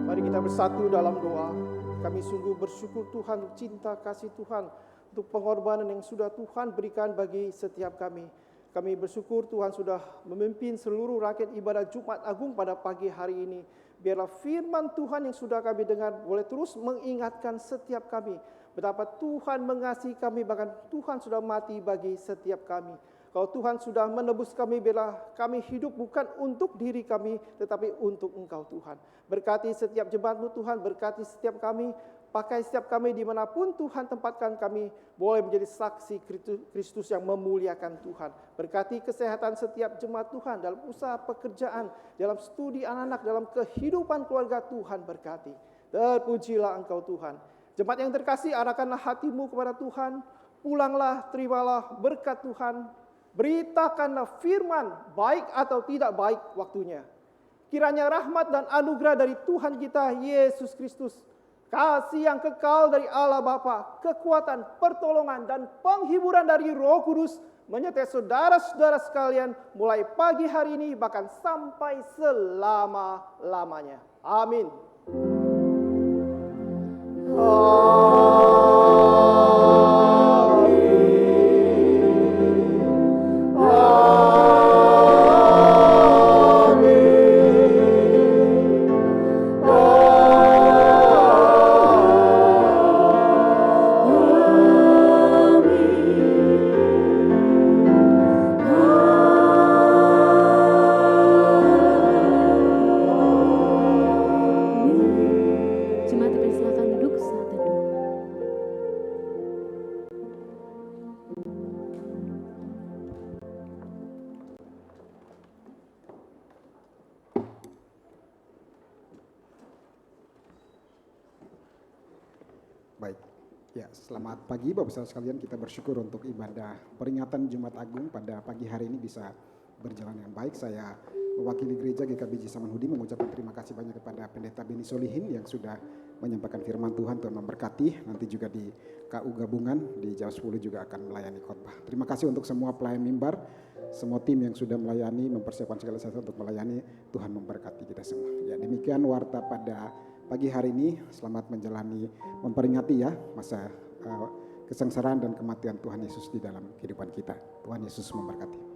[SPEAKER 8] Mari kita bersatu dalam doa. Kami sungguh bersyukur Tuhan untuk cinta kasih Tuhan, untuk pengorbanan yang sudah Tuhan berikan bagi setiap kami. Kami bersyukur Tuhan sudah memimpin seluruh rakyat ibadah Jumat Agung pada pagi hari ini. Biarlah firman Tuhan yang sudah kami dengar boleh terus mengingatkan setiap kami betapa Tuhan mengasihi kami, bahkan Tuhan sudah mati bagi setiap kami. Kalau Tuhan sudah menebus kami, biarlah kami hidup bukan untuk diri kami, tetapi untuk Engkau Tuhan. Berkati setiap jemaat-Mu Tuhan, berkati setiap kami, pakai setiap kami dimanapun Tuhan tempatkan kami, boleh menjadi saksi Kristus yang memuliakan Tuhan. Berkati kesehatan setiap jemaat Tuhan, dalam usaha pekerjaan, dalam studi anak-anak, dalam kehidupan keluarga Tuhan berkati. Terpujilah Engkau Tuhan. Jemaat yang terkasih, arahkanlah hatimu kepada Tuhan, pulanglah, terimalah berkat Tuhan, beritakanlah firman, baik atau tidak baik waktunya. Kiranya rahmat dan anugerah dari Tuhan kita Yesus Kristus, kasih yang kekal dari Allah Bapa, kekuatan, pertolongan dan penghiburan dari Roh Kudus menyertai saudara-saudara sekalian mulai pagi hari ini bahkan sampai selama-lamanya. Amin.
[SPEAKER 6] Jemaat dipersilakan duduk saat teduh.
[SPEAKER 9] Baik, ya selamat pagi Bapak Saudara sekalian. Kita bersyukur untuk ibadah peringatan Jumat Agung pada pagi hari ini bisa berjalan dengan baik. Saya mewakili gereja GKBJ Samanhudi mengucapkan terima kasih banyak kepada Pendeta Beni Solihin yang sudah menyampaikan firman Tuhan. Tuhan memberkati. Nanti juga di KU Gabungan di jam 10 juga akan melayani khotbah. Terima kasih untuk semua pelayan mimbar, semua tim yang sudah melayani, mempersiapkan segala sesuatu untuk melayani. Tuhan memberkati kita semua. Ya, demikian warta pada pagi hari ini. Selamat menjalani, memperingati ya masa kesengsaraan dan kematian Tuhan Yesus di dalam kehidupan kita. Tuhan Yesus memberkati.